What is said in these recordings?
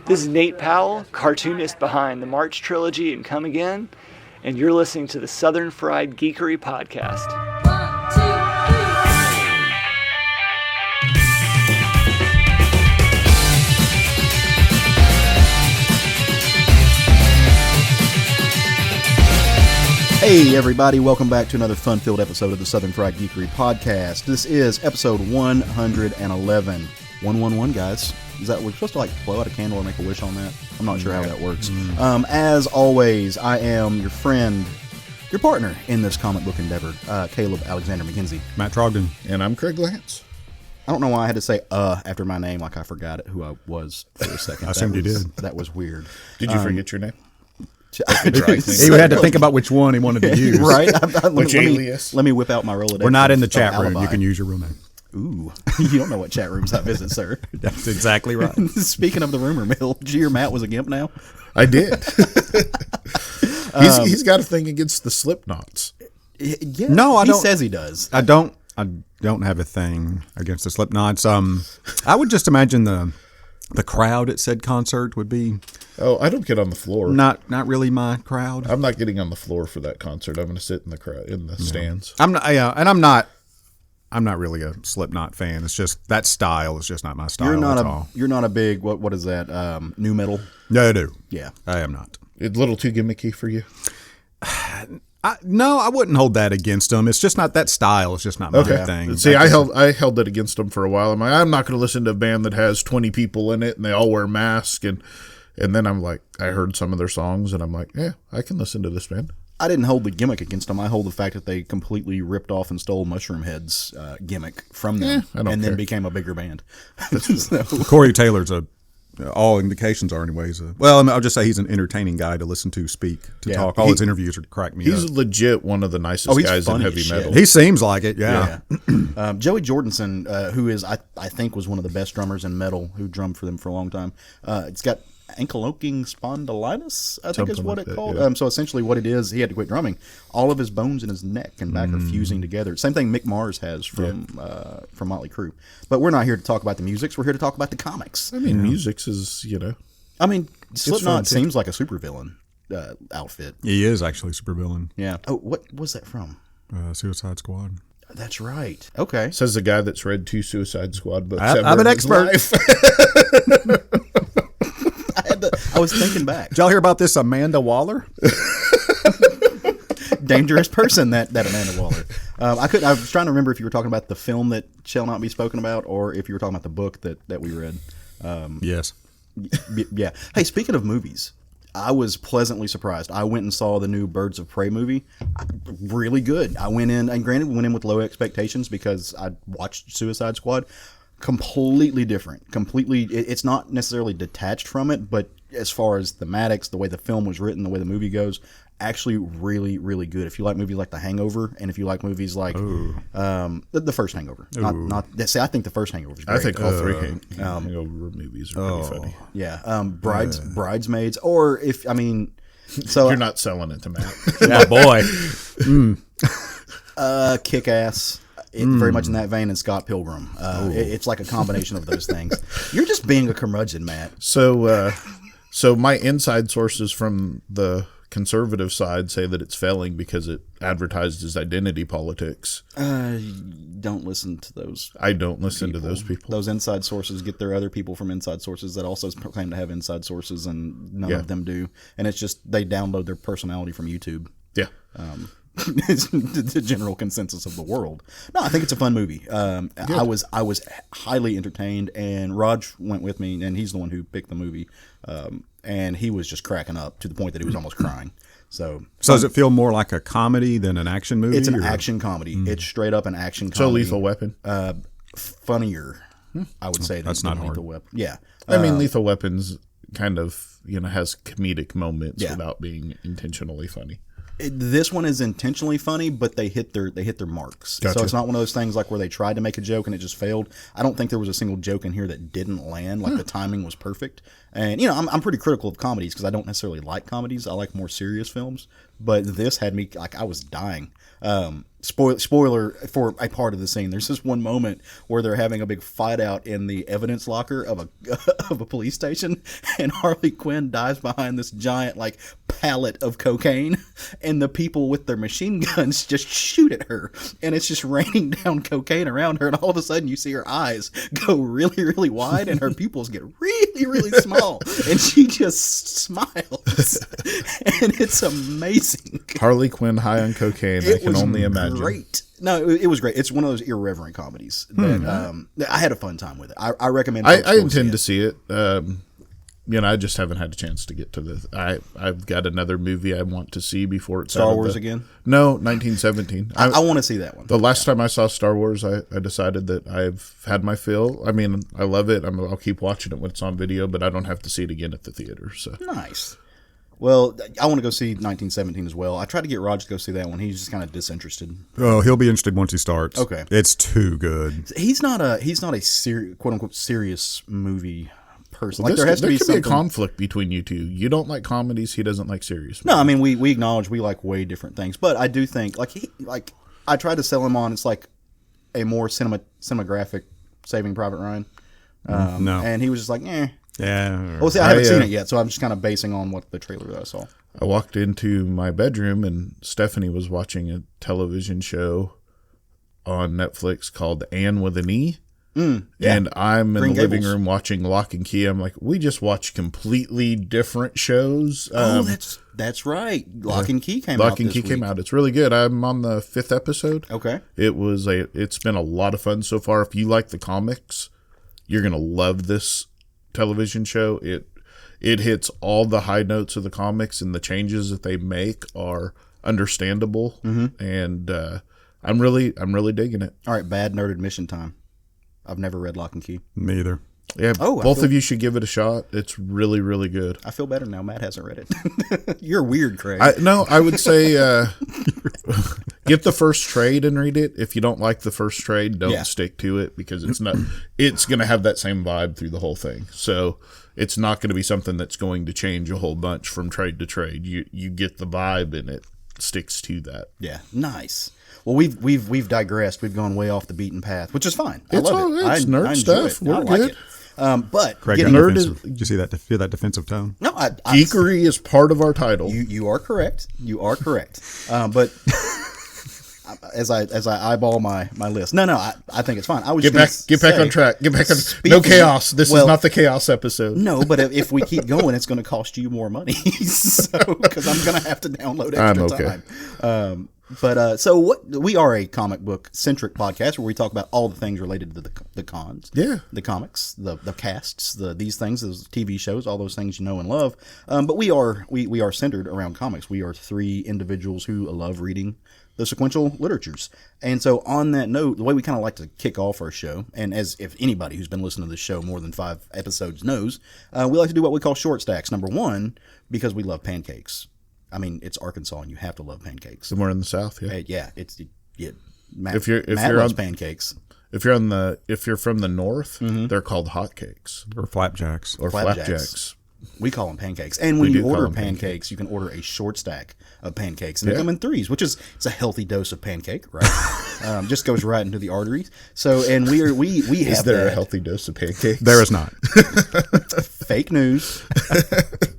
This is Nate Powell, cartoonist behind the March trilogy and Come Again, and you're listening to the Southern Fried Geekery Podcast. 1, 2, 3. Hey everybody, welcome back to another fun-filled episode of the Southern Fried Geekery Podcast. This is episode 111. 111, guys. Is that we're supposed to like blow out a candle or make a wish on that? I'm not sure how that works. As always, I am your friend, your partner in this comic book endeavor, Caleb Alexander McKenzie. Matt Trogdon. And I'm Craig Lance. I don't know why I had to say after my name like I forgot who I was for a second. I assumed you did. That was weird. Did you forget your name? He had to think about which one he wanted to use. Right? Which alias? Let me whip out my Rolodex. We're not in the of chat room. alibi. You can use your real name. Ooh, you don't know what chat rooms I visit, sir. That's exactly right. Speaking of the rumor mill, did you hear Matt was a gimp now? I did. He's got a thing against the Slipknots. Yeah, No, I don't. He says he does. I don't have a thing against the Slipknots. I would just imagine the crowd at said concert would be Oh, I don't get on the floor. not really my crowd. I'm not getting on the floor for that concert. I'm going to sit in the crowd in the stands. I'm not. I'm not really a Slipknot fan. It's just that style is just not my style. That's all. You're not a big what is that? New metal. No, I do. Yeah, I am not. It's a little too gimmicky for you. No, I wouldn't hold that against them. It's just not that style. It's just not my thing. See, I held it against them for a while. I'm not going to listen to a band that has 20 people in it and they all wear masks and then I'm like, I heard some of their songs and I'm like, yeah, I can listen to this band. I didn't hold the gimmick against them. I hold the fact that they completely ripped off and stole Mushroom Head's gimmick from them, and then became a bigger band. So, Corey Taylor's all indications are anyways. Well, I'll just say he's an entertaining guy to listen to speak, to talk. All his interviews are crack me up. He's legit one of the nicest guys in heavy metal. He seems like it, yeah. Joey Jordison, who is I think was one of the best drummers in metal, who drummed for them for a long time. It's got ankylosing spondylitis, I think is what it's called. Yeah. So essentially what it is, he had to quit drumming. All of his bones in his neck and back are fusing together. Same thing Mick Mars has from Motley Crue. But we're not here to talk about the musics. We're here to talk about the comics. I mean, musics is, I mean, Slipknot seems like a supervillain outfit. He is actually supervillain. Yeah. Oh, what was that from? Suicide Squad. That's right. Okay. Says the guy that's read 2 Suicide Squad books. I'm an expert. I was thinking back. Did y'all hear about this Amanda Waller? Dangerous person, that Amanda Waller. I was trying to remember if you were talking about the film that shall not be spoken about, or if you were talking about the book that we read. Yes. Yeah. Hey, speaking of movies, I was pleasantly surprised. I went and saw the new Birds of Prey movie. Really good. I went in, and granted, went in with low expectations because I watched Suicide Squad. Completely different. It's not necessarily detached from it, but as far as thematics, the way the film was written, the way the movie goes, actually really, really good. If you like movies like The Hangover, and if you like movies like the first Hangover, I think the first Hangover is great. I think all 3 Hangover movies are pretty funny. Yeah, Bridesmaids, or so you're not selling it to Matt. Yeah, boy. Kick-Ass. Very much in that vein, and Scott Pilgrim. It's like a combination of those things. You're just being a curmudgeon, Matt. So my inside sources from the conservative side say that it's failing because it advertised as identity politics. Don't listen to those. I don't listen to those people. Those inside sources get their other people from inside sources that also claim to have inside sources, and none of them do. And it's just they download their personality from YouTube. Yeah. It's the general consensus of the world. No, I think it's a fun movie. I was highly entertained, and Raj went with me, and he's the one who picked the movie. And he was just cracking up to the point that he was almost crying. So does it feel more like a comedy than an action movie? It's an action comedy. It's straight up an action comedy. So Lethal Weapon? Funnier, I would say. That's not Lethal hard. Weapon. Yeah. I mean, Lethal Weapon's kind of, has comedic moments without being intentionally funny. This one is intentionally funny, but they hit their marks. Gotcha. So it's not one of those things like where they tried to make a joke and it just failed. I don't think there was a single joke in here that didn't land. Like the timing was perfect. And I'm pretty critical of comedies because I don't necessarily like comedies. I like more serious films. But this had me like I was dying. Spoiler for a part of the scene. There's this one moment where they're having a big fight out in the evidence locker of a of a police station, and Harley Quinn dives behind this giant like pallet of cocaine, and the people with their machine guns just shoot at her, and it's just raining down cocaine around her, and all of a sudden you see her eyes go really, really wide, and her pupils get really, really small, and she just smiles, and it's amazing. Harley Quinn high on cocaine. I can only imagine. Great. No, it was great. It's one of those irreverent comedies that I had a fun time with it. I recommend. I intend to see it. I just haven't had a chance to get to the. I've got another movie I want to see before it's Star Wars again. No, 1917. I want to see that one. The last time I saw Star Wars, I decided that I've had my fill. I mean, I love it. I'll keep watching it when it's on video, but I don't have to see it again at the theater. So Nice. Well, I want to go see 1917 as well. I tried to get Roger to go see that one. He's just kind of disinterested. Oh, he'll be interested once he starts. Okay. It's too good. He's not a quote unquote serious movie person. Like there there has to be could something. be a conflict between you two. You don't like comedies. He doesn't like serious. No, movies. I mean we acknowledge we like way different things, but I do think I tried to sell him on it's like a more cinematographic Saving Private Ryan. No. And he was just like, eh. Yeah. Well, see, I haven't seen it yet, so I'm just kind of basing on what the trailer that I saw. I walked into my bedroom and Stephanie was watching a television show on Netflix called Anne with an E. Yeah. And I'm in Green the living Gables. room watching Lock and Key. I'm like, we just watched completely different shows. That's right. Lock and Key came out. Lock and Key came out. It's really good. I'm on the 5th episode. Okay. It's been a lot of fun so far. If you like the comics, you're gonna love this television show. It hits all the high notes of the comics, and the changes that they make are understandable. And I'm really digging it. All right, bad nerd admission time. I've never read Lock and Key. Me either. Yeah, Oh, I both feel- of you should give it a shot. It's really, really good. I feel better now. Matt hasn't read it. You're weird, Craig. I would say get the first trade and read it. If you don't like the first trade, don't Yeah. stick to it because it's going to have that same vibe through the whole thing. So it's not going to be something that's going to change a whole bunch from trade to trade. You get the vibe and it sticks to that. Yeah, nice. Well, we've digressed. We've gone way off the beaten path, which is fine. I It's love all it. right. It's I nerd enjoy stuff. it. We're I like good. it. But Craig, getting nerd did you see that? Feel that defensive tone? no, Geekery is part of our title. you are correct. You are correct. But as I eyeball my list, no, I think it's fine. I was Get back on track. Get back on. No chaos. This is not the chaos episode. No, but if we keep going, it's going to cost you more money. So because I'm going to have to download extra I'm okay. time. So what we are a comic book centric podcast where we talk about all the things related to the cons, the comics, the casts, these things, those TV shows, all those things you know and love. But we are centered around comics. We are three individuals who love reading the sequential literatures. And so on that note, the way we kind of like to kick off our show, and as if anybody who's been listening to this show more than 5 episodes knows, we like to do what we call short stacks. Number one, because we love pancakes. I mean, it's Arkansas, and you have to love pancakes. Somewhere in the South, yeah. Matt, If you're loves on- pancakes If you're from the North, they're called hotcakes Or flapjacks? or flapjacks. We call them pancakes. And when We you do call order them pancakes, you can order a short stack of pancakes, and they Yeah. come in threes, which is it's a healthy dose of pancake, right? Just goes right into the arteries. So, and we have Is there that. a healthy dose of pancakes? There is not. Fake news.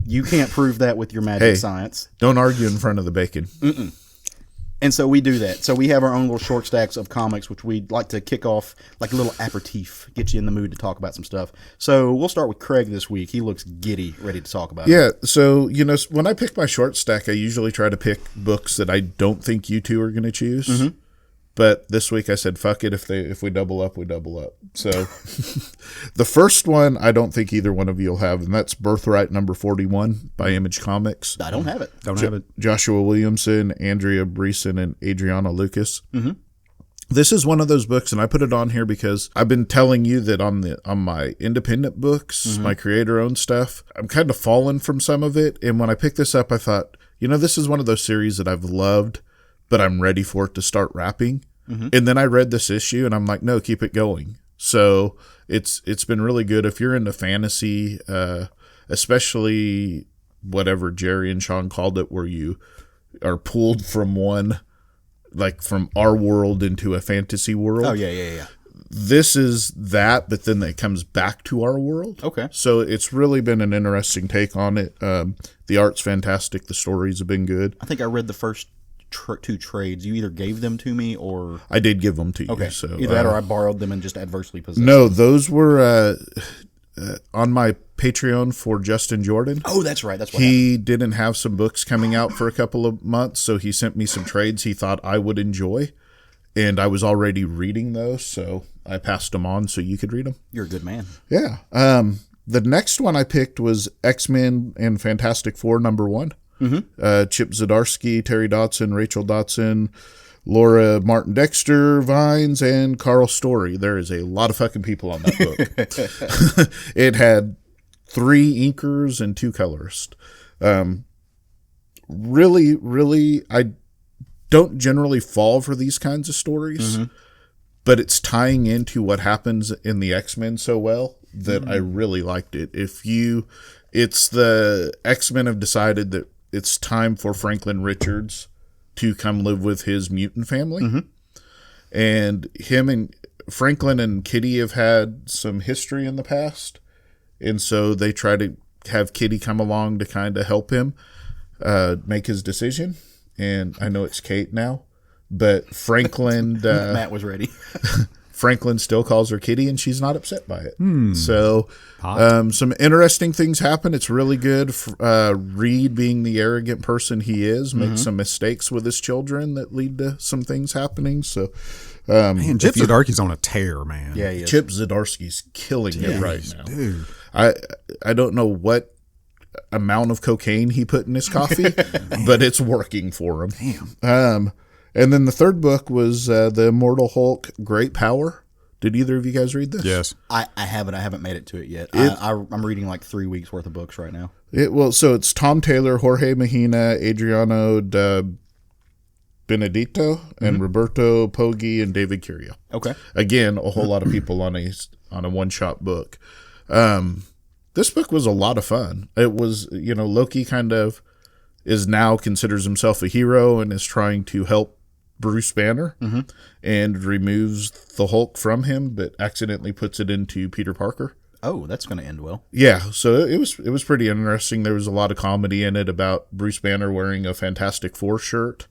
You can't prove that with your magic science. Don't argue in front of the bacon. And so we do that. So we have our own little short stacks of comics, which we'd like to kick off like a little aperitif, get you in the mood to talk about some stuff. So we'll start with Craig this week. He looks giddy, ready to talk about it. Yeah, so when I pick my short stack, I usually try to pick books that I don't think you two are going to choose. But this week I said, fuck it. If we double up, we double up. So the first one I don't think either one of you will have, and that's Birthright number 41 by Image Comics. I don't have it. Don't have it. Joshua Williamson, Andrea Breeson, and Adriana Lucas. This is one of those books, and I put it on here because I've been telling you that on my independent books, my creator-owned stuff, I'm kind of fallen from some of it. And when I picked this up, I thought, this is one of those series that I've loved, but I'm ready for it to start wrapping. And then I read this issue and I'm like, no, keep it going. So it's been really good. If you're into fantasy, especially whatever Jerry and Sean called it, where you are pulled from from our world into a fantasy world. Oh, yeah. This is that, but then it comes back to our world. Okay. So it's really been an interesting take on it. The art's fantastic. The stories have been good. I think I read the first 2 trades. You either gave them to me or... I did give them to you. Okay. So, either that or I borrowed them and just adversely possessed No, them. those were on my Patreon for Justin Jordan. Oh, that's right. That's what He didn't have some books coming out for a couple of months, so he sent me some trades he thought I would enjoy. And I was already reading those, so I passed them on so you could read them. You're a good man. Yeah. The next one I picked was X-Men and Fantastic Four #1. Chip Zdarsky, Terry Dodson, Rachel Dodson, Laura Martin Dexter, Vines, and Carl Story. There is a lot of fucking people on that book. It had 3 inkers and 2 colorists. Really, I don't generally fall for these kinds of stories, but it's tying into what happens in the X-Men so well that I really liked it. It's the X-Men have decided that it's time for Franklin Richards to come live with his mutant family. And him and Franklin and Kitty have had some history in the past. And so they try to have Kitty come along to kind of help him make his decision. And I know it's Kate now, but Franklin... Matt was ready. Franklin still calls her Kitty, and she's not upset by it. So some interesting things happen. It's really good. Reed, being the arrogant person he is, makes some mistakes with his children that lead to some things happening. So, Man, Chip Zdarsky's on a tear, man. Yeah, he is. Chip Zdarsky's killing it right now. Dude. I don't know what amount of cocaine he put in his coffee, but it's working for him. Damn. And then the third book was The Immortal Hulk, Great Power. Did either of you guys read this? Yes. I haven't. I haven't made it to it yet. I'm reading like 3 weeks worth of books right now. So it's Tom Taylor, Jorge Mahina, Adriano Benedito, and Roberto Poggi and David Curio. Okay. Again, a whole lot of people on a one-shot book. This book was a lot of fun. It was, Loki kind of considers himself a hero and is trying to help Bruce Banner and removes the Hulk from him, but accidentally puts it into Peter Parker. Oh, that's going to end well. Yeah, so it was pretty interesting. There was a lot of comedy in it about Bruce Banner wearing a Fantastic Four shirt,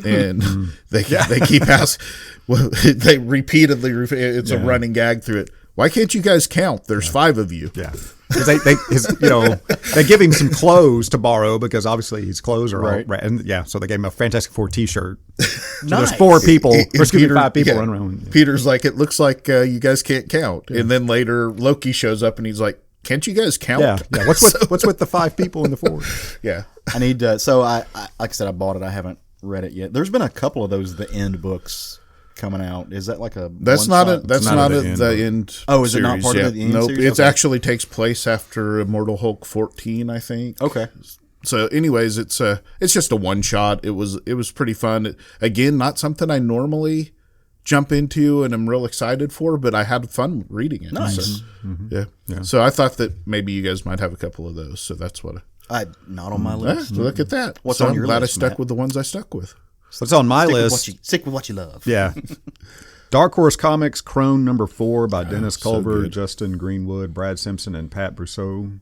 and they keep asking. Well, they repeatedly. It's a running gag through it. Why can't you guys count? There's 5 of you. Yeah. Because they give him some clothes to borrow because obviously his clothes are all right. And so they gave him a Fantastic Four T-shirt. So there's 4 people, or excuse me, 5 people running around. Yeah. Peter's like, it looks like you guys can't count. And then later Loki shows up and he's like, can't you guys count? Yeah. What's with the 5 people and the 4? Yeah. I need to. So I like I said, I bought it. I haven't read it yet. There's been a couple of those The End books coming out. Is that like a? That's not the end. Oh, is it not series part yet. of the end Nope. series? It Okay. actually takes place after Immortal Hulk 14, I think. Okay. So, anyways, it's just a one shot. It was pretty fun. Again, not something I normally jump into and I'm real excited for, but I had fun reading it. Nice. So, yeah. So I thought that maybe you guys might have a couple of those. So that's what. Not on my list. Look at that. What's so on I'm your glad list, I stuck Matt? with the ones I stuck with. What's on my list? Stick with what you love. Yeah. Dark Horse Comics, Crone #4 by Dennis so Culver, good. Justin Greenwood, Brad Simpson, and Pat Brousseau.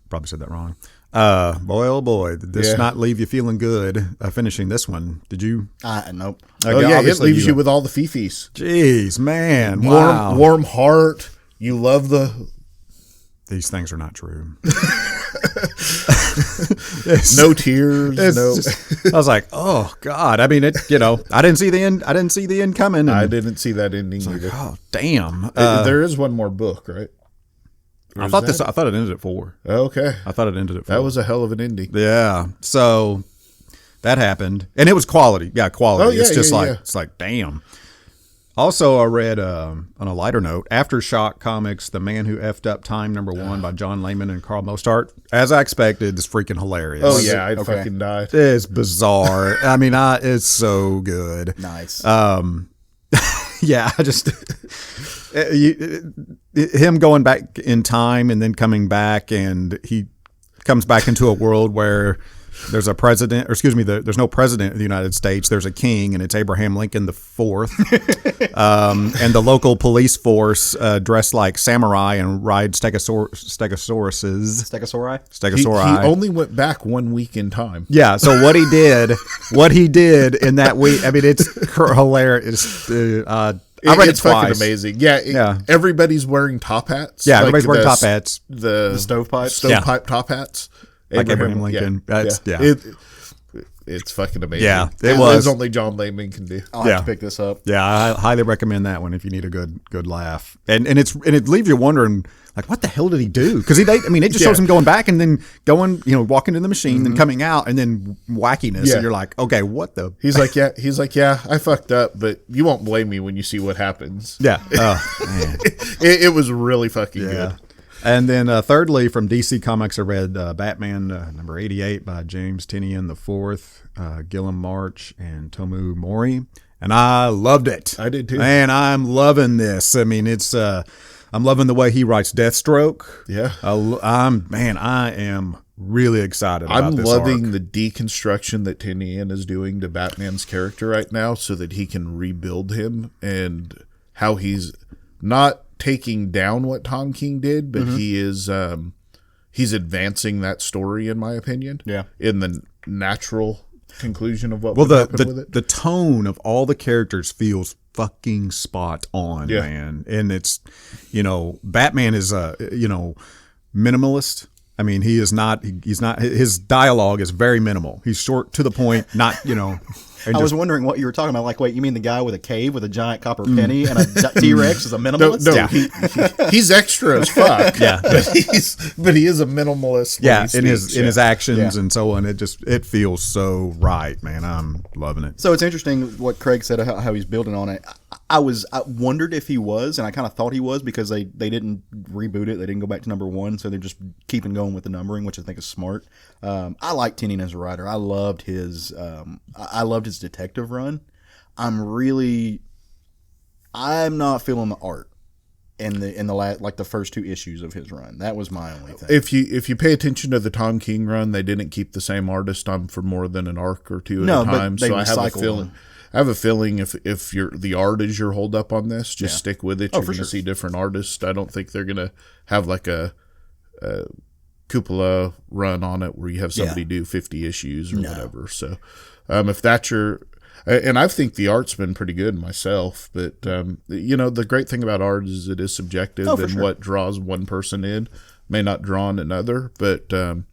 Probably said that wrong. Boy, oh boy, did this not leave you feeling good finishing this one? Did you? Nope. Oh yeah, it obviously leaves you with all the fifis. Jeez, man. Wow. Warm heart. You love the These things are not true. no tears. No. I was like, oh God. I mean, I didn't see the end. I didn't see the end coming. I didn't see that ending either. Oh, damn. There is one more book, right? Or I is thought that- I thought it ended at 4. Okay, I thought it ended at 4. that was a hell of an ending. Yeah. So that happened, and it was quality. Yeah, quality. Oh, yeah, it's just yeah, like yeah. it's like damn. Also, I read, on a lighter note, Aftershock Comics, The Man Who Effed Up Time, #1 by John Layman and Carl Mostart. As I expected, it's freaking hilarious. Oh, yeah, I fucking died. It's bizarre. I mean, it's so good. Nice. Yeah, I just... him going back in time and then coming back, and he comes back into a world where there's a president, or excuse me, there's no president of the United States. There's a king, and it's Abraham Lincoln the Fourth. And the local police force dressed like samurai and ride stegosauruses. Stegosauri? He only went back 1 week in time. Yeah. So what he did in that week, I mean, it's hilarious. I read It's it twice. fucking amazing. Yeah, everybody's wearing top hats. Yeah, everybody's wearing top hats. The stovepipe top hats. Like Abraham Lincoln. It's fucking amazing. Yeah, it was only John Layman can do. I'll have to pick this up. Yeah, I highly recommend that one if you need a good laugh. And it leaves you wondering, like, what the hell did he do? Because it just shows him going back and then going, walking in the machine and coming out and then wackiness. Yeah. And you're like, okay, what the? He's like, I fucked up, but you won't blame me when you see what happens. Yeah. Oh, man. It was really fucking good. And then thirdly, from DC Comics, I read Batman #88 by James Tynion IV, Gilliam March, and Tomu Mori. And I loved it. I did too. Man, I'm loving this. I mean, it's I'm loving the way he writes Deathstroke. Yeah. I am really excited about this I'm loving arc. the deconstruction that Tynion is doing to Batman's character right now so that he can rebuild him, and how he's not taking down what Tom King did, but he is he's advancing that story, in my opinion. Yeah. In the natural conclusion of what would happen with it. The tone of all the characters feels fucking spot on, man. And it's, Batman is minimalist. I mean, he's not, his dialogue is very minimal. He's short, to the point, not, I was wondering what you were talking about. Like, wait, you mean the guy with a cave with a giant copper penny and a T-Rex is a minimalist? No, he's extra as fuck. Yeah. but he is a minimalist. Yeah, in his actions and so on. It feels so right, man. I'm loving it. So it's interesting what Craig said, how he's building on it. I wondered if he was, and I kind of thought he was, because they didn't reboot it. They didn't go back to #1, so they're just keeping going with the numbering, which I think is smart. I like Tynion as a writer. I loved his detective run. I'm not feeling the art in the first 2 issues of his run. That was my only thing. If you pay attention to the Tom King run, they didn't keep the same artist on for more than an arc or 2 at a time. But they so I have a recycled feeling. them. I have a feeling if the art is your hold up on this, just stick with it. You're going to see different artists. I don't think they're going to have like a cupola run on it where you have somebody do 50 issues or whatever. So if that's your, and I think the art's been pretty good myself, but the great thing about art is it is subjective, and what draws one person in may not draw in another. But the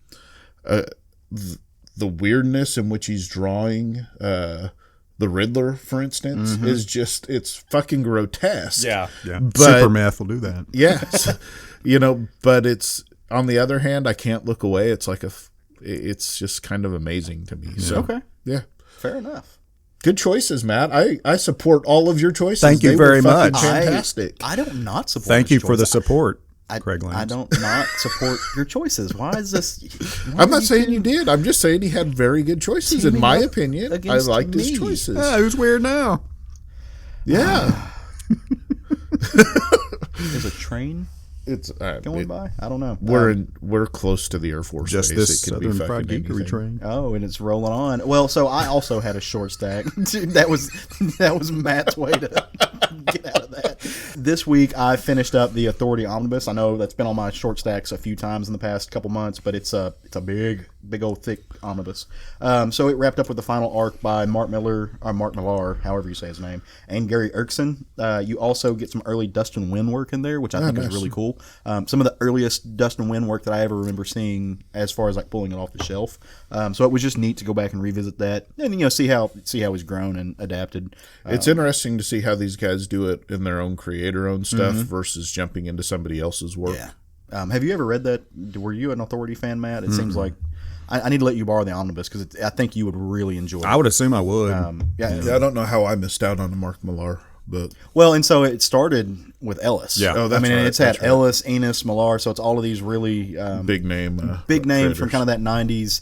weirdness in which he's drawing the Riddler, for instance, is just, it's fucking grotesque. Yeah. But, Super Meth will do that. Yes. But it's, on the other hand, I can't look away. It's like it's just kind of amazing to me. So, Okay. Yeah. Fair enough. Good choices, Matt. I support all of your choices. Thank you They were very fucking much. Fantastic. I don't not support Thank his you for the choice. support, I Craig Lance. I don't not support your choices. Why is this? I'm not saying you did. I'm just saying he had very good choices, in my opinion. I against liked me. his choices. Who's weird now? Yeah. There's a train It's going by. I don't know. we're close to the Air Force Just Base. this It could be Southern Fried fucking Geekery anything. train. Oh, and it's rolling on. Well, so I also had a short stack. that was Matt's way to get out of that. This week I finished up the Authority Omnibus. I know that's been on my short stacks a few times in the past couple months, but it's a big old thick omnibus. So it wrapped up with the final arc by Mark Millar, however you say his name, and Gary Erkson. You also get some early Dustin Nguyen work in there, which I think is really cool. Some of the earliest Dustin Nguyen work that I ever remember seeing, as far as like pulling it off the shelf. So it was just neat to go back and revisit that, and see how he's grown and adapted. It's interesting to see how these guys do it in their own creator-owned stuff versus jumping into somebody else's work. Yeah. Have you ever read that? Were you an Authority fan, Matt? It seems like I need to let you borrow the omnibus because I think you would really enjoy it. I would assume I would. I don't know how I missed out on a Mark Millar book. Well, and so it started with Ellis. Yeah. Oh, I that's mean, right, it's had that's right. Ellis, Enos, Millar, so it's all of these really Big names from kind of that 90s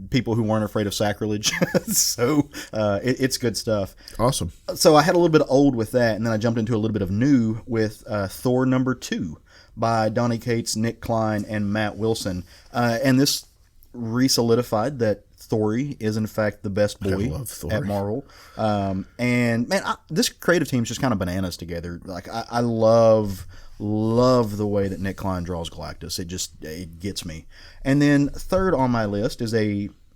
people who weren't afraid of sacrilege. So it's good stuff. Awesome. So I had a little bit of old with that, and then I jumped into a little bit of new with Thor #2 by Donny Cates, Nick Klein, and Matt Wilson. And this re-solidified that Thori is in fact the best boy love Thori. at Marvel. And man, this creative team's just kind of bananas together. Like I love the way that Nick Klein draws Galactus. It gets me. And then third on my list is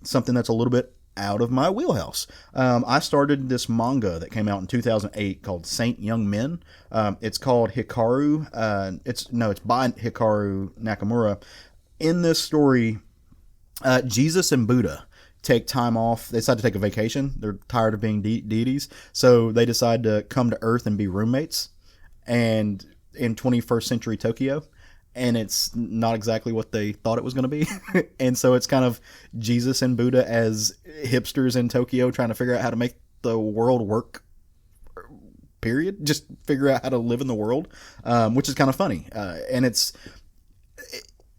something that's a little bit out of my wheelhouse. I started this manga that came out in 2008 called Saint Young Men. It's called Hikaru. It's by Hikaru Nakamura. In this story, Jesus and Buddha take time off. They decide to take a vacation. They're tired of being deities, so they decide to come to Earth and be roommates. And in 21st century Tokyo, and it's not exactly what they thought it was going to be. And so it's kind of Jesus and Buddha as hipsters in Tokyo trying to figure out how to make the world work. Period. Just figure out how to live in the world, which is kind of funny. And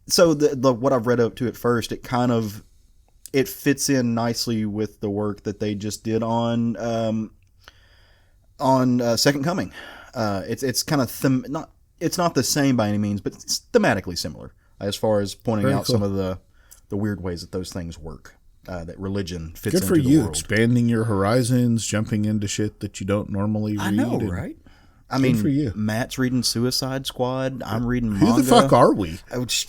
so the what I've read up to at first, it fits in nicely with the work that they just did on Second Coming. It's kind of it's not the same by any means, but it's thematically similar as far as pointing Very out cool. some of the weird ways that those things work. That religion fits Good into for the you, world. expanding your horizons, jumping into shit that you don't normally read. I know, and- right? I mean, for you. Matt's reading Suicide Squad. I'm reading Who manga. the fuck are we? Oh, sh-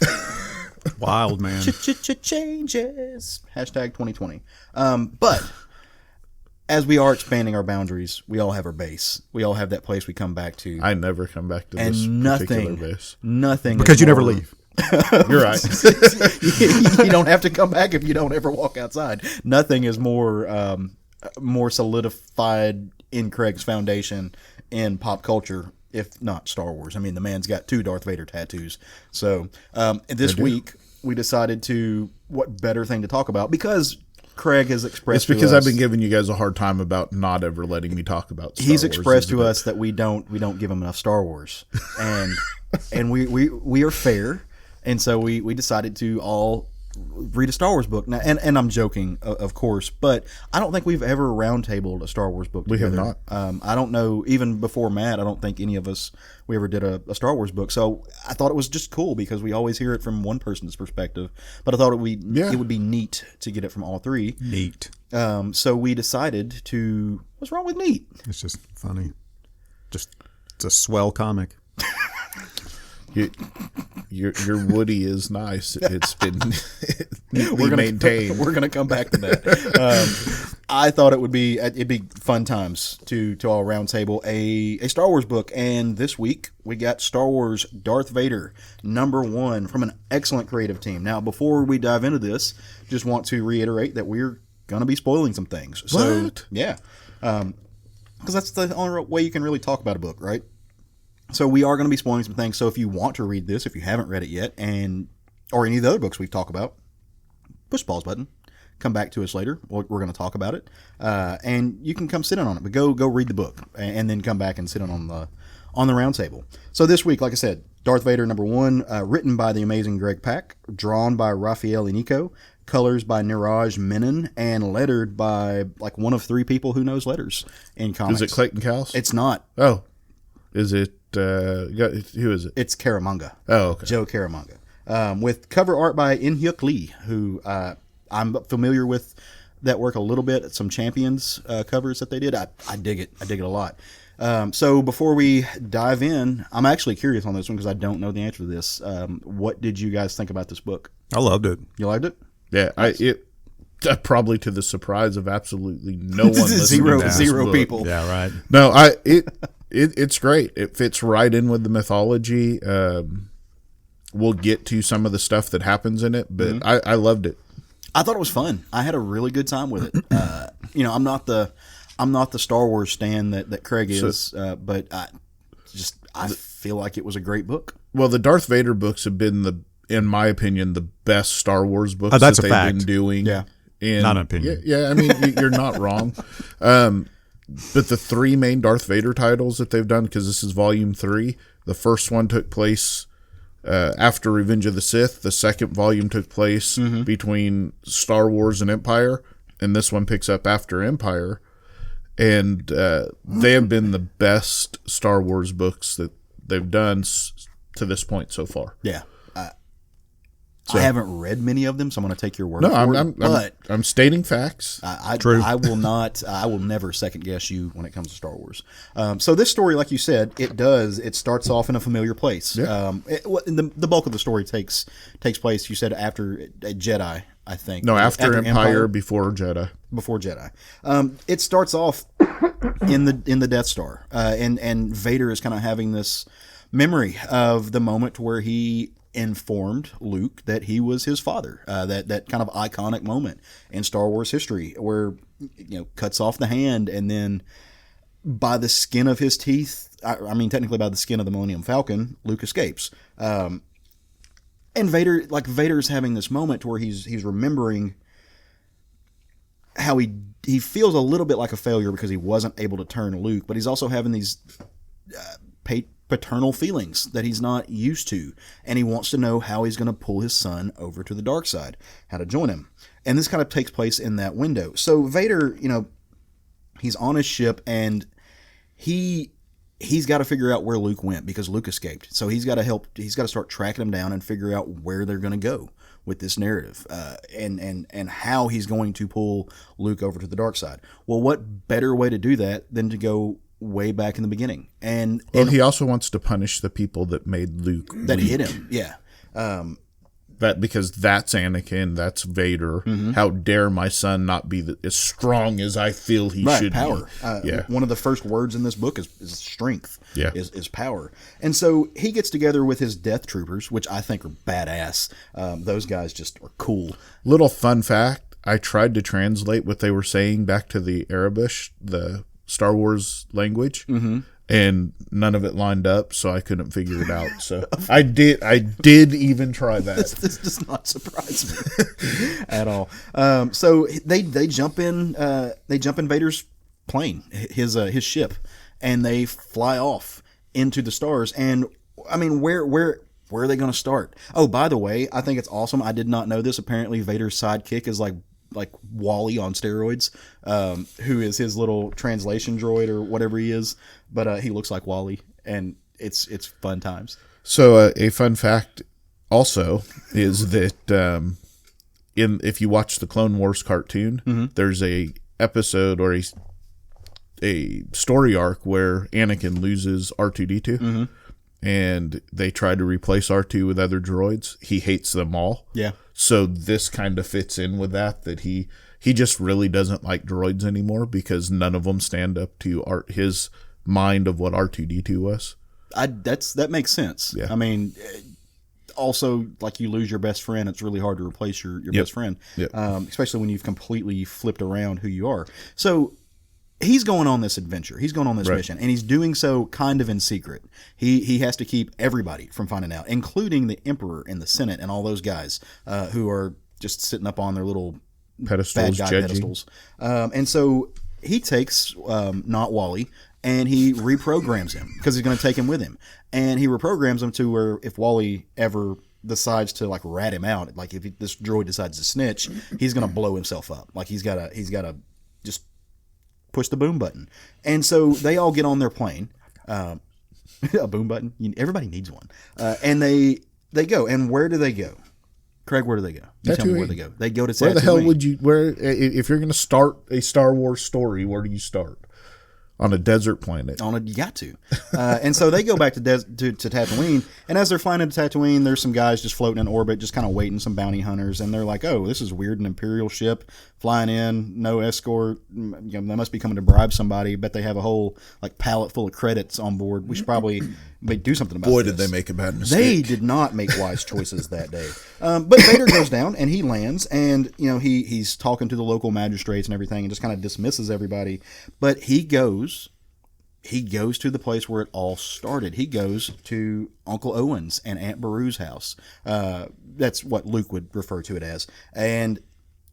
Wild, man. changes. Hashtag 2020. But as we are expanding our boundaries, we all have our base. We all have that place we come back to. I never come back to this And particular base. nothing. Because is you never more- leave. You're right. You don't have to come back if you don't ever walk outside. Nothing is more solidified in Craig's foundation in pop culture, if not Star Wars. I mean, the man's got 2 Darth Vader tattoos. So this week we decided to what better thing to talk about because Craig has expressed. It's because to I've us, been giving you guys a hard time about not ever letting me talk about Star He's Wars expressed as a to bit. us that we don't give him enough Star Wars, and we are fair, and so we decided to all read a Star Wars book. Now, and I'm joking, of course, but I don't think we've ever roundtabled a Star Wars book We have together. I don't know, even before Matt, I don't think any of us we ever did a Star Wars book. So I thought it was just cool because we always hear it from one person's perspective, but I thought it would be neat to get it from all three. Neat. So we decided to. What's wrong with neat? It's just funny. It's a swell comic. Your Woody is nice. It's been neatly maintained. We're gonna come back to that. I thought it'd be fun times to all round table a Star Wars book, and this week we got Star Wars Darth Vader #1 from an excellent creative team. Now, before we dive into this, just want to reiterate that we're gonna be spoiling some things. So, What? yeah, because that's the only way you can really talk about a book, right? So we are going to be spoiling some things. So if you want to read this, if you haven't read it yet, or any of the other books we've talked about, push the pause button. Come back to us later. We're going to talk about it, and you can come sit in on it. But go read the book, and then come back and sit in on the round table. So this week, like I said, Darth Vader #1, written by the amazing Greg Pak, drawn by Raphael Inico, colors by Niraj Menon, and lettered by like one of 3 people who knows letters in comics. Is it Clayton Cowles? It's not. Oh, is it? Who is it? It's Caramanga. Oh, okay. Joe Caramanga. With cover art by In-hyuk Lee, who I'm familiar with that work a little bit. Some Champions covers that they did. I dig it. I dig it a lot. So before we dive in, I'm actually curious on this one because I don't know the answer to this. What did you guys think about this book? I loved it. You liked it? Yeah, probably to the surprise of absolutely no one listening to this Zero book. people. Yeah, right. No, it's great. It fits right in with the mythology. We'll get to some of the stuff that happens in it, but I loved it. I thought it was fun. I had a really good time with it. I'm not the Star Wars stan that Craig is, but I feel like it was a great book. Well, the Darth Vader books have been in my opinion, the best Star Wars books that's that a they've fact. been doing. Yeah. And Not an opinion. Yeah, I mean, you're not wrong. but the three main Darth Vader titles that they've done, because this is volume 3, the first one took place after Revenge of the Sith. The second volume took place between Star Wars and Empire, and this one picks up after Empire. And they have been the best Star Wars books that they've done to this point so far. Yeah. I haven't read many of them, so I'm going to take your word No, for it. I'm stating facts. True. I will not. I will never second guess you when it comes to Star Wars. So this story, like you said, it starts off in a familiar place. Yeah. The bulk of the story takes place. You said after a Jedi, I think. No, after Empire, before Jedi. Before Jedi. It starts off in the Death Star, and Vader is kind of having this memory of the moment where he informed Luke that he was his father. That kind of iconic moment in Star Wars history where, cuts off the hand, and then by the skin of his teeth, I mean technically by the skin of the Millennium Falcon, Luke escapes. And Vader's having this moment where he's remembering how he feels a little bit like a failure because he wasn't able to turn Luke, but he's also having these paternal feelings that he's not used to, and he wants to know how he's going to pull his son over to the dark side, how to join him. And this kind of takes place in that window. So Vader, he's on his ship, and he's got to figure out where Luke went because Luke escaped. So he's got to start tracking him down and figure out where they're going to go with this narrative, and how he's going to pull Luke over to the dark side. Well, what better way to do that than to go way back in the beginning? And he also wants to punish the people that made Luke hit him. Yeah. Because that's Anakin, that's Vader. How dare my son not be as strong as I feel he should power. be? One of the first words in this book is strength. Yeah. Is power. And so he gets together with his death troopers, which I think are badass. Those guys just are cool. Little fun fact, I tried to translate what they were saying back to the Arabic, the Star Wars language, and none of it lined up, so I couldn't figure it out. So I did even try that. This does not surprise me at all. So they jump in Vader's plane, his ship, and they fly off into the stars. And I mean, where are they going to start? Oh, by the way, I think it's awesome. I did not know this. Apparently, Vader's sidekick is like Wally on steroids, who is his little translation droid or whatever he is, but he looks like Wally, and it's fun times. So a fun fact also is that if you watch the Clone Wars cartoon, there's a episode or a story arc where Anakin loses R2-D2, and they try to replace R2 with other droids. He hates them all. Yeah. So this kind of fits in with that he just really doesn't like droids anymore because none of them stand up to his mind of what R2-D2 was. That makes sense. Yeah. I mean, also, like, you lose your best friend, it's really hard to replace your best friend, especially when you've completely flipped around who you are. So he's going on this adventure. He's going on this mission, and he's doing so kind of in secret. He has to keep everybody from finding out, including the Emperor and the Senate and all those guys who are just sitting up on their little pedestals, bad guy pedestals. And so he takes not Wally, and he reprograms him because he's going to take him with him. And he reprograms him to where if Wally ever decides to like rat him out, like if this droid decides to snitch, he's going to blow himself up. Like he's got to just push the boom button. And so they all get on their plane. A boom button. Everybody needs one. And they go. And where do they go? Craig, where do they go? You tell me where they go. They go to Tatooine. Where the hell would you? If you're going to start a Star Wars story, where do you start? On a desert planet. You got to. And so they go back to Tatooine, and as they're flying into Tatooine, there's some guys just floating in orbit, just kind of waiting, some bounty hunters, and they're like, oh, this is weird, an Imperial ship flying in, no escort. They must be coming to bribe somebody. Bet they have a whole like pallet full of credits on board. We should probably do something about this. Boy, did they make a bad mistake. They did not make wise choices that day. But Vader goes down, and he lands, and he's talking to the local magistrates and everything, and just kind of dismisses everybody. But he goes to the place where it all started. He goes to Uncle Owen's and Aunt Beru's house. That's what Luke would refer to it as. And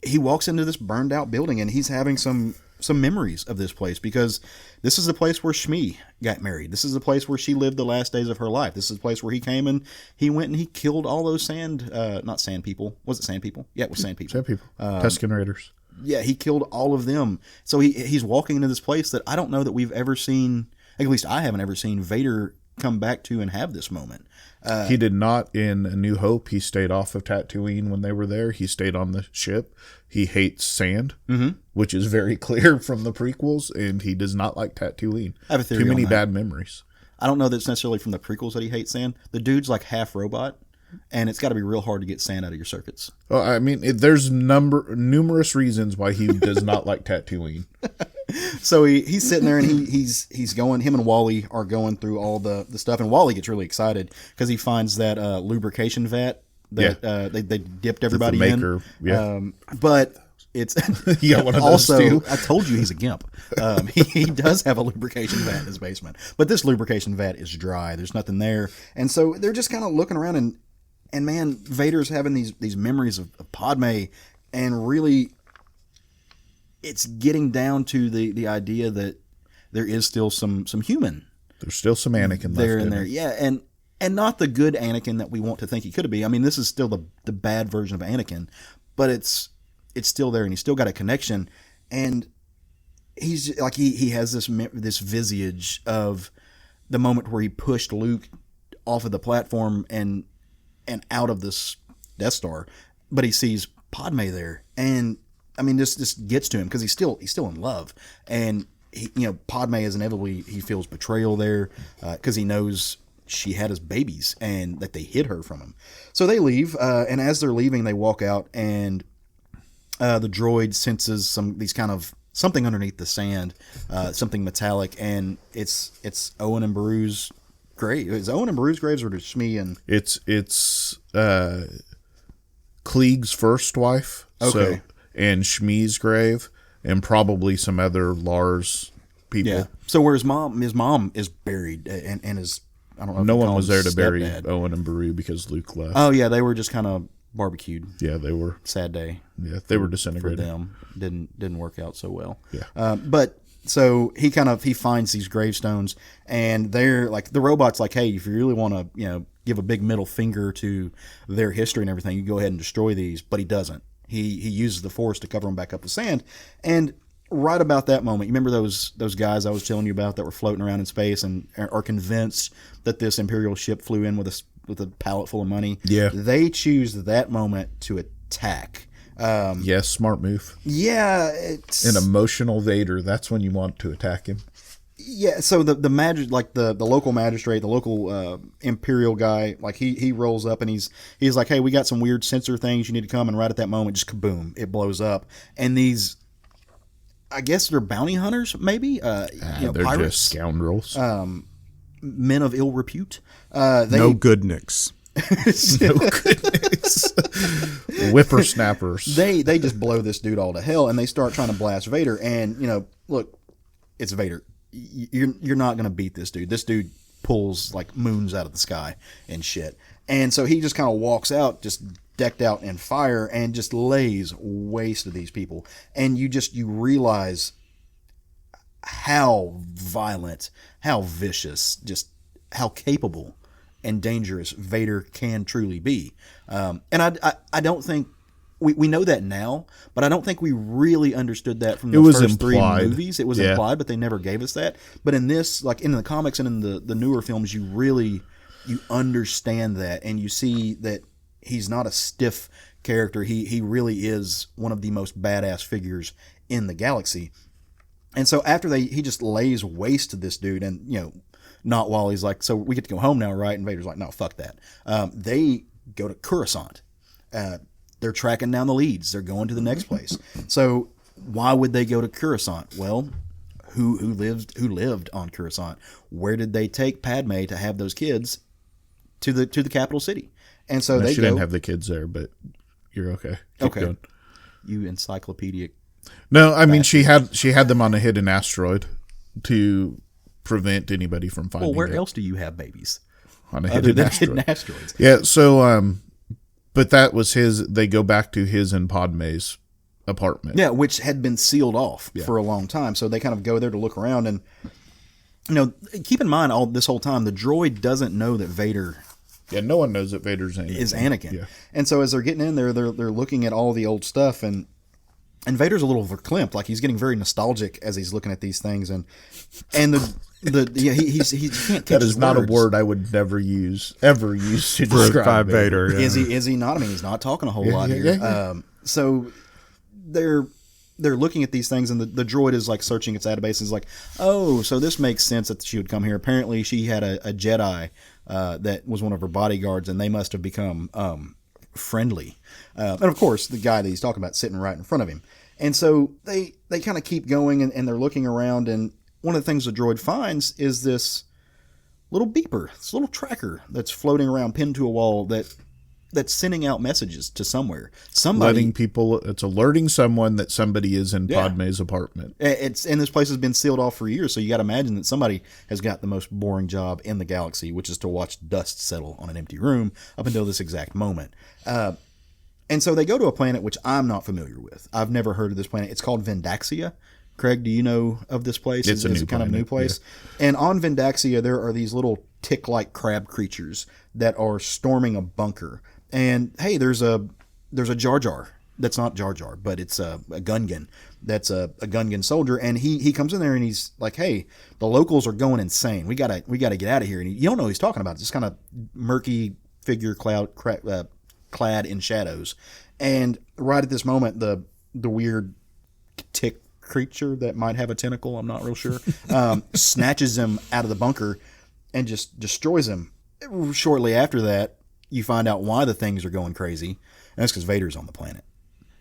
he walks into this burned out building, and he's having some some memories of this place, because this is the place where Shmi got married. This is the place where she lived the last days of her life. This is the place where he came and he went and he killed all those not sand people. Was it sand people? Yeah, it was sand people. Sand people. Tusken Raiders. Yeah, he killed all of them. So he's walking into this place that I don't know that we've ever seen, at least I haven't ever seen Vader come back to and have this moment. He did not in A New Hope. He stayed off of Tatooine when they were there. He stayed on the ship. He hates sand, which is very clear from the prequels, and he does not like Tatooine. I have a theory Too many on that. bad memories. I don't know that it's necessarily from the prequels that he hates sand. The dude's like half robot, and it's got to be real hard to get sand out of your circuits. Well, I mean, there's numerous reasons why he does not like Tatooine. So he's sitting there and he's going. Him and Wally are going through all the stuff, and Wally gets really excited because he finds that lubrication vat that they dipped everybody the maker, in. yeah. But it's Yeah, one of those also too. I told you he's a gimp. He does have a lubrication vat in his basement, but this lubrication vat is dry. There's nothing there, and so they're just kind of looking around and man, Vader's having these memories of Padme, and really, it's getting down to the idea that there is still some human There's still some Anakin there left in there. him. Yeah, and not the good Anakin that we want to think he could be. I mean, this is still the bad version of Anakin, but it's still there, and he's still got a connection. And he's like he has this visage of the moment where he pushed Luke off of the platform and out of this Death Star, but he sees Padme there, and I mean, this gets to him because he's still in love, and Padme is inevitably, he feels betrayal there because he knows she had his babies and that they hid her from him. So they leave, and as they're leaving, they walk out, and the droid senses something underneath the sand, something metallic, and it's Owen and Beru's grave. Is Owen and Beru's graves, or is Shmi and It's Klieg's first wife. Okay. So, and Shmi's grave, and probably some other Lars people. yeah? So where his mom is buried, and his, I don't know. If No you one call was him there to bury stepdad. Owen and Beru because Luke left. Oh yeah, they were just kind of barbecued. Yeah, they were. Sad day. Yeah, they were For disintegrated. them, didn't work out so well. Yeah. But so he finds these gravestones, and they're like, the robot's like, hey, if you really want to give a big middle finger to their history and everything, you go ahead and destroy these. But he doesn't. He uses the Force to cover them back up with sand. And right about that moment, you remember those guys I was telling you about that were floating around in space and are convinced that this Imperial ship flew in with a pallet full of money. Yeah. They choose that moment to attack. Yes, smart move. Yeah, it's An emotional Vader. That's when you want to attack him. yeah. So the local magistrate, the local Imperial guy, like he rolls up and he's like, hey, we got some weird sensor things. You need to come. And right at that moment, just kaboom, it blows up. And these, I guess they're bounty hunters, maybe. They're pirates, just scoundrels. men of ill repute. No good nicks. Whippersnappers. They just blow this dude all to hell, and they start trying to blast Vader. And look, it's Vader. You're not gonna beat this dude. This dude pulls like moons out of the sky and shit. And so he just kind of walks out, just decked out in fire, and just lays waste to these people. And you realize how violent, how vicious, just how capable and dangerous Vader can truly be. And I don't think we know that now, but I don't think we really understood that from the first implied. 3 movies. It was Yeah. implied, but they never gave us that. But in this, like in the comics and in the newer films, you understand that, and you see that he's not a stiff character. He really is one of the most badass figures in the galaxy. And so after he just lays waste to this dude, and not while he's like, so we get to go home now, right? And Vader's like, no, fuck that. They go to Coruscant. They're tracking down the leads. They're going to the next place. So why would they go to Coruscant? Well, who lived on Coruscant? Where did they take Padme to have those kids? To the capital city. And so She didn't have the kids there, but you're okay. Keep Okay. going. You encyclopedic. No, I mean she had them on a hidden asteroid to prevent anybody from finding Well, where it else do you have babies? on a Other hidden than asteroid. hidden asteroids. Yeah, so but that was his. They go back to his and Padme's apartment. Yeah, which had been sealed off for a long time. So they kind of go there to look around, and keep in mind all this whole time the droid doesn't know that Vader Yeah, no one knows that Vader's Anakin. is Anakin. Yeah. And so as they're getting in there, they're looking at all the old stuff, and Vader's a little verklempt, like he's getting very nostalgic as he's looking at these things, and he can't catch That his is not words. a word I would ever use to describe Vader. Vader. Yeah. Is he not? I mean, he's not talking a whole lot yeah, here. yeah. So they're looking at these things, and the droid is like searching its database and is like, oh, so this makes sense that she would come here. Apparently, she had a Jedi that was one of her bodyguards, and they must have become friendly. And of course, the guy that he's talking about sitting right in front of him. And so they kind of keep going, and they're looking around, and one of the things the droid finds is this little beeper, this little tracker that's floating around, pinned to a wall that's sending out messages to somewhere. It's alerting someone that somebody is in Padme's apartment. And this place has been sealed off for years, so you got to imagine that somebody has got the most boring job in the galaxy, which is to watch dust settle on an empty room up until this exact moment. And so they go to a planet which I'm not familiar with. I've never heard of this planet. It's called Vindaxia. Craig, do you know of this place? It's a new kind of planet, new place. Yeah. And on Vindaxia, there are these little tick-like crab creatures that are storming a bunker. And hey, there's a Jar Jar. That's not Jar Jar, but it's a Gungan. That's a Gungan soldier, and he comes in there and he's like, "Hey, the locals are going insane. We gotta get out of here." And you don't know what he's talking about. It's just kind of murky figure clad in shadows. And right at this moment, the weird tick creature that might have a tentacle, I'm not real sure, snatches him out of the bunker and just destroys him. Shortly after that, you find out why the things are going crazy, and that's because Vader's on the planet.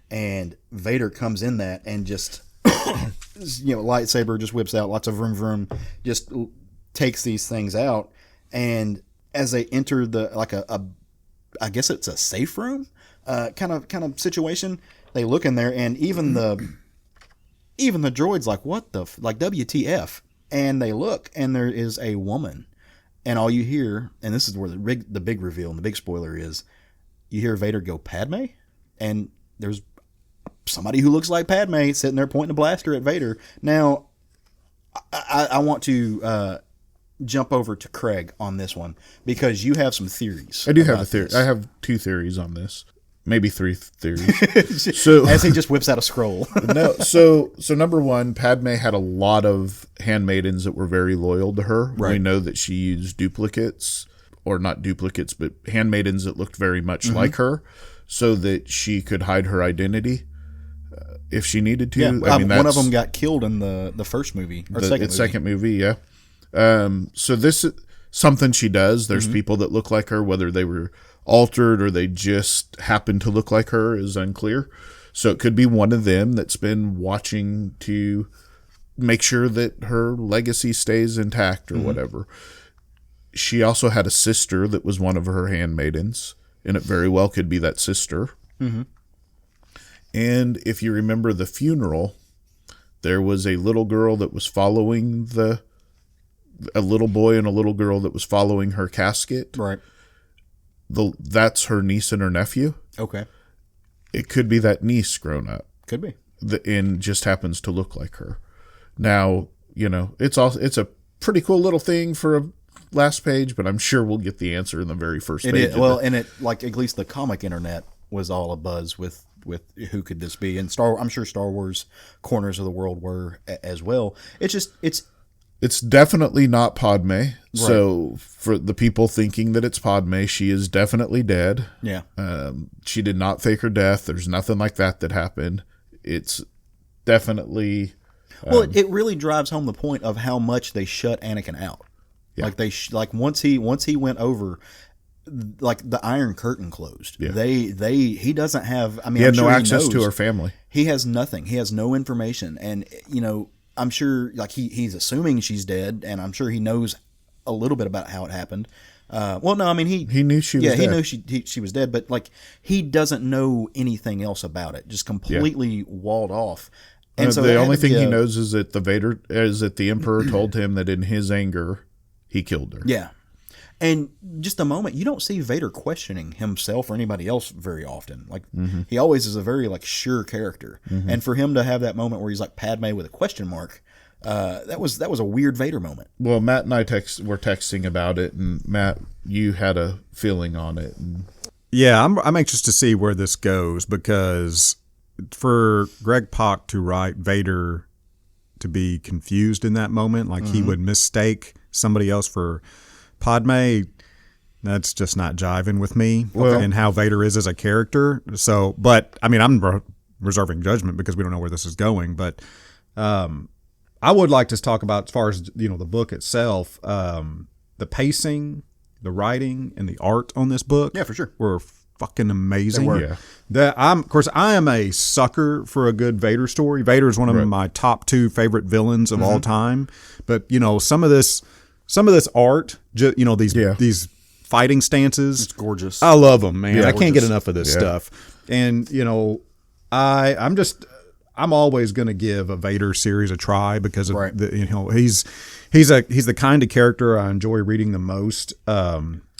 And Vader comes in that and just, lightsaber just whips out, lots of vroom vroom, just takes these things out. And as they enter I guess it's a safe room, kind of situation, they look in there, and even the droid's like, what the like WTF? And they look, and there is a woman. And all you hear, and this is where the big reveal and the big spoiler is, you hear Vader go, Padme? And there's somebody who looks like Padme sitting there pointing a blaster at Vader. Now, I want to jump over to Craig on this one, because you have some theories. I do have a theory. This. I have 2 theories on this. Maybe 3 theories. So as he just whips out a scroll. No, so number one, Padme had a lot of handmaidens that were very loyal to her. Right. We know that she used duplicates, or not duplicates, but handmaidens that looked very much like her, so that she could hide her identity if she needed to. Yeah, I mean, one of them got killed in the first movie, or second movie. Yeah. So this is something she does. There's people that look like her, whether they were altered or they just happen to look like her is unclear. So it could be one of them that's been watching to make sure that her legacy stays intact or whatever. She also had a sister that was one of her handmaidens, and it very well could be that sister. And if you remember the funeral, there was a little girl that was following a little boy and a little girl that was following her casket. Right. That's her niece and her nephew. Okay. It could be that niece grown up. Could be. And just happens to look like her. Now, it's a pretty cool little thing for a last page, but I'm sure we'll get the answer in the very first page. And it, like, at least the comic internet was all abuzz with who could this be, and I'm sure Star Wars corners of the world were as well. It's definitely not Padme. Right. So for the people thinking that it's Padme, she is definitely dead. Yeah. She did not fake her death. There's nothing like that happened. It's definitely. Well, it really drives home the point of how much they shut Anakin out. Yeah. Like once he went over, like the Iron Curtain closed. Yeah. He doesn't have. I mean, he had no access to her family. He has nothing. He has no information, and I'm sure, like, he's assuming she's dead, and I'm sure he knows a little bit about how it happened. Well, no, I mean, he knew she was dead. Yeah, he knew she was dead, but, like, he doesn't know anything else about it. Just completely walled off. And so the only thing he knows is that the Emperor told him that in his anger he killed her. Yeah, And just the moment, you don't see Vader questioning himself or anybody else very often. Like he always is a very like sure character. And for him to have that moment where he's like Padme with a question mark, that was a weird Vader moment. Well, Matt and I were texting about it, and Matt, you had a feeling on it. And Yeah, I'm anxious to see where this goes, because for Greg Pak to write Vader to be confused in that moment, like he would mistake somebody else for Padme, that's just not jiving with me and how Vader is as a character. So, but I mean, I'm reserving judgment because we don't know where this is going. But I would like to talk about, as far as the book itself, the pacing, the writing, and the art on this book. Yeah, for sure. Were fucking amazing. They were. Yeah. Of course, I am a sucker for a good Vader story. Vader is one of my top 2 favorite villains of all time. But some of this art, these fighting stances, It's gorgeous. I love them, man. Yeah, I can't get gorgeous. enough of this stuff. And I'm always going to give a Vader series a try because of Right. he's the kind of character I enjoy reading the most.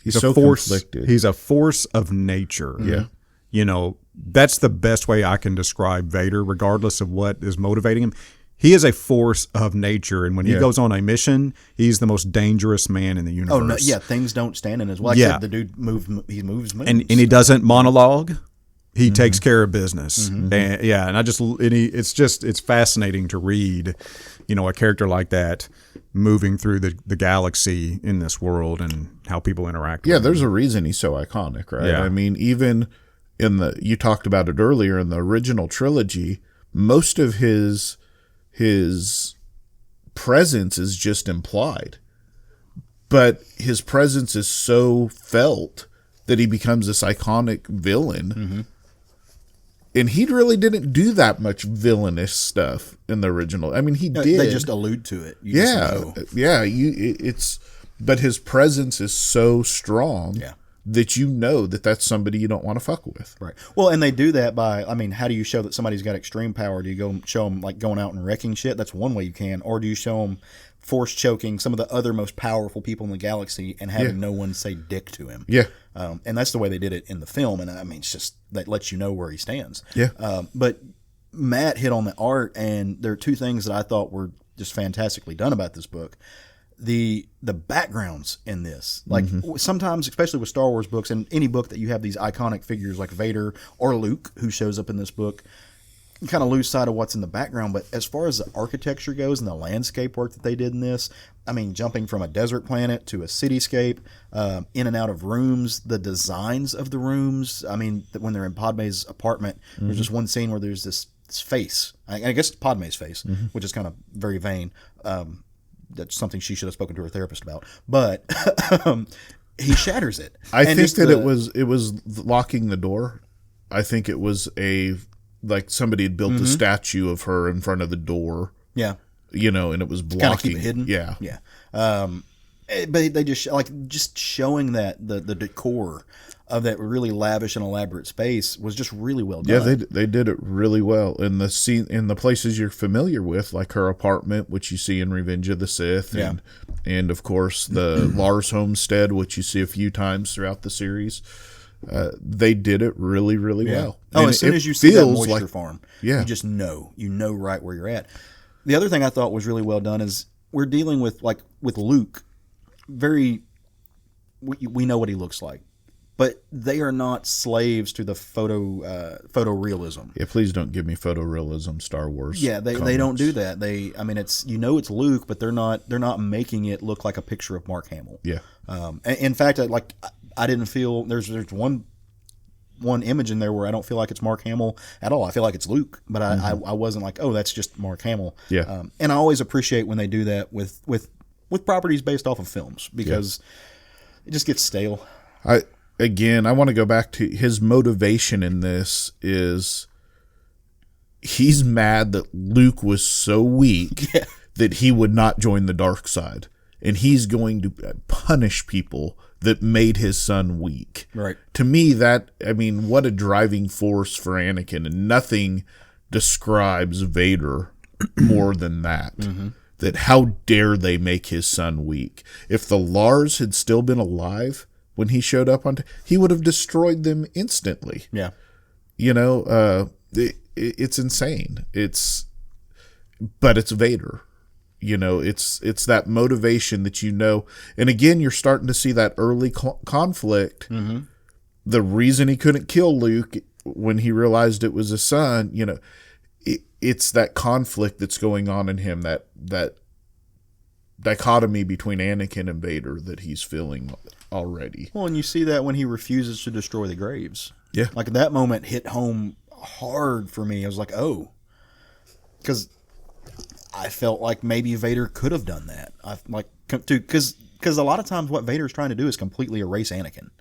He's a so force. conflicted. He's a force of nature. Yeah. That's the best way I can describe Vader, regardless of what is motivating him. He is a force of nature, and when he goes on a mission, he's the most dangerous man in the universe. Oh no, yeah, things don't stand in his way. Like Yeah. the dude moves. and he doesn't monologue. He takes care of business. And it's fascinating to read, a character like that moving through the galaxy in this world and how people interact Yeah, with him. there's a reason he's so iconic, right? Yeah. I mean, even you talked about it earlier, in the original trilogy, most of his presence is just implied. But his presence is so felt that he becomes this iconic villain. And he really didn't do that much villainous stuff in the original. I mean, he did. They just allude to it. You just know. But his presence is so strong Yeah. that that's somebody you don't want to fuck with. Right. Well, and they do that by, how do you show that somebody's got extreme power? Do you go show them like going out and wrecking shit? That's one way you can. Or do you show them force choking some of the other most powerful people in the galaxy and having no one say dick to him? Yeah. And that's the way they did it in the film. And it's just, that lets you know where he stands. Yeah. But Matt hit on the art, and there are 2 things that I thought were just fantastically done about this book. The backgrounds in this, like sometimes, especially with Star Wars books and any book that you have these iconic figures like Vader or Luke, who shows up in this book, you kind of lose sight of what's in the background. But as far as the architecture goes and the landscape work that they did in this, jumping from a desert planet to a cityscape, in and out of rooms, the designs of the rooms. When they're in Padme's apartment, there's just one scene where there's this face. I guess it's Padme's face, which is kind of very vain. That's something she should have spoken to her therapist about. But he shatters it. I think that it was locking the door. I think it was somebody had built a statue of her in front of the door. Yeah. And it was blocking. Kind of keep it hidden. Yeah. Yeah. But they just showing that the decor of that really lavish and elaborate space was just really well done. Yeah, they did it really well. In the scene, in the places you're familiar with, like her apartment, which you see in Revenge of the Sith, and of course the Lars homestead, which you see a few times throughout the series. They did it really, really well. Oh, And as soon it as you see that feels moisture like- farm, Yeah. you just know right where you're at. The other thing I thought was really well done is we're dealing with Luke. We know what he looks like, but they are not slaves to the photorealism. Yeah, please don't give me photorealism Star Wars. Yeah, they don't do that. It's it's Luke, but they're not making it look like a picture of Mark Hamill. Yeah. In fact, I didn't feel there's one image in there where I don't feel like it's Mark Hamill at all. I feel like it's Luke, but I wasn't like, oh, that's just Mark Hamill. Yeah. And I always appreciate when they do that with properties based off of films, because it just gets stale. I want to go back to his motivation in this is he's mad that Luke was so weak that he would not join the dark side. And he's going to punish people that made his son weak. Right. To me, what a driving force for Anakin. And nothing describes Vader more than that. that how dare they make his son weak. If the Lars had still been alive when he showed up he would have destroyed them instantly. Yeah. You know, it's insane. But it's Vader. You know, it's that motivation that, you know, and again, you're starting to see that early conflict. Mm-hmm. The reason he couldn't kill Luke when he realized it was his son, you know, it's that conflict that's going on in him, that dichotomy between Anakin and Vader that he's feeling already. Well, and you see that when he refuses to destroy the graves. Yeah. Like that moment hit home hard for me. I was like, oh, because I felt like maybe Vader could have done that. Because a lot of times what Vader's trying to do is completely erase Anakin,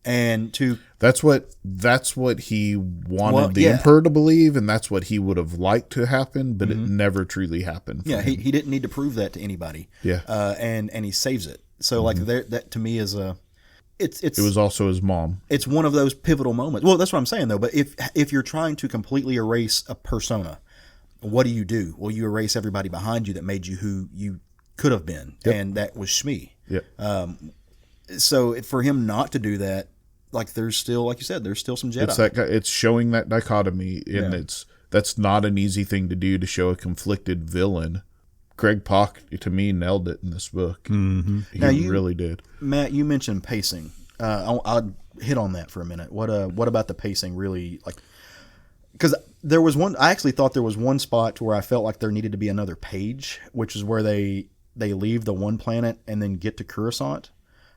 and that's what he wanted the Emperor to believe, and that's what he would have liked to happen, but it never truly happened. Yeah, he didn't need to prove that to anybody. Yeah, and he saves it. So like that to me is a. It was also his mom. It's one of those pivotal moments. Well, that's what I'm saying though. But if you're trying to completely erase a persona, what do? Well, you erase everybody behind you that made you who you could have been, and that was Shmi. Yeah. So for him not to do that, like there's still, like you said, there's still some Jedi. It's showing that dichotomy, and that's not an easy thing to do, to show a conflicted villain. Greg Pak, to me, nailed it in this book. Mm-hmm. He really did. Matt, you mentioned pacing. I'll hit on that for a minute. What about the pacing really, like? Because there was one, I actually thought there was one spot where I felt like there needed to be another page, which is where they leave the one planet and then get to Coruscant.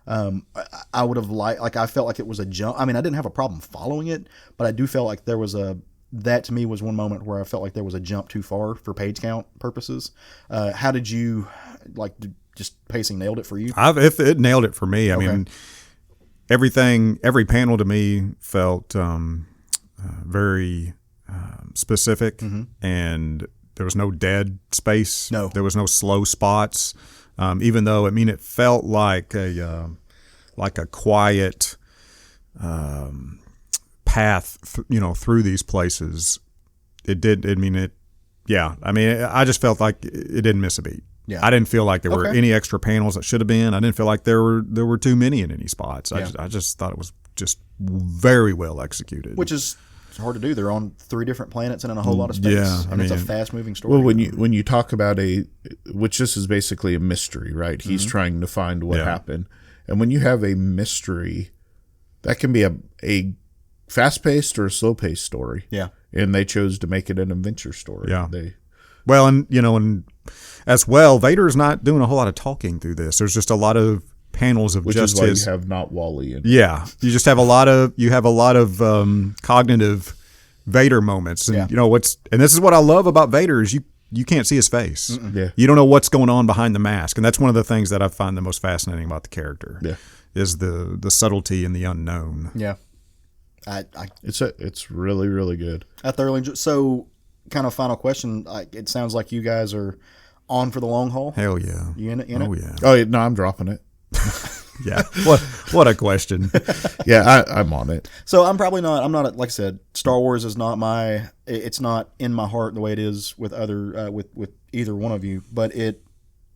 I would have I felt like it was a jump. I mean, I didn't have a problem following it, but I do feel like that to me was one moment where I felt like there was a jump too far for page count purposes. How did you, just pacing nailed it for you? It nailed it for me. I mean, every panel to me felt very specific, and there was no dead space. No, there was no slow spots. Even though, I mean, it felt like a quiet path, through these places. It did. I mean, I just felt like it didn't miss a beat. Yeah. I didn't feel like there were any extra panels that should have been. I didn't feel like there were too many in any spots. I just thought it was just very well executed. Which is hard to do. They're on 3 different planets and in a whole lot of space. Yeah, and it's a fast-moving story. Well, when you talk about which this is basically a mystery, right? He's trying to find what happened. And when you have a mystery, that can be a fast-paced or a slow-paced story. Yeah. And they chose to make it an adventure story. Yeah. And as well, Vader's not doing a whole lot of talking through this. There's just a lot of panels of which just is why his. You have not Wally in it. Yeah, you just have a lot of cognitive Vader moments, and and this is what I love about Vader is you can't see his face. Mm-mm. Yeah, you don't know what's going on behind the mask, and that's one of the things that I find the most fascinating about the character. Yeah, is the subtlety and the unknown. Yeah, it's really, really good. I thoroughly enjoy. So, kind of final question. It sounds like you guys are on for the long haul. Hell yeah, you in it? Oh yeah. Oh yeah, no, I'm dropping it. Yeah. What a question. Yeah, I'm on it. So I'm probably not. I'm not. Like I said, Star Wars is not my. It's not in my heart the way it is with other with either one of you. But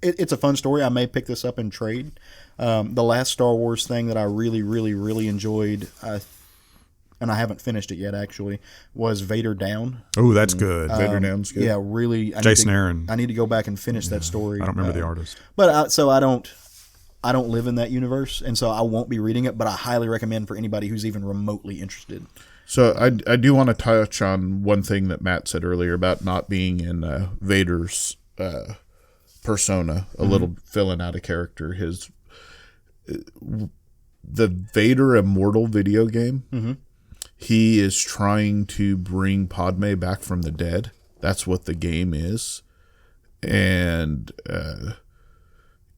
it's a fun story. I may pick this up in trade. The last Star Wars thing that I really, really, really enjoyed, and I haven't finished it yet actually, was Vader Down. Oh, that's good. Vader Down's good. Yeah, really. Jason Aaron. I need to go back and finish that story. I don't remember the artist. But I don't live in that universe, and so I won't be reading it, but I highly recommend for anybody who's even remotely interested. So I do want to touch on one thing that Matt said earlier about not being in Vader's persona, a little filling out a character. The Vader Immortal video game, he is trying to bring Padme back from the dead. That's what the game is. And...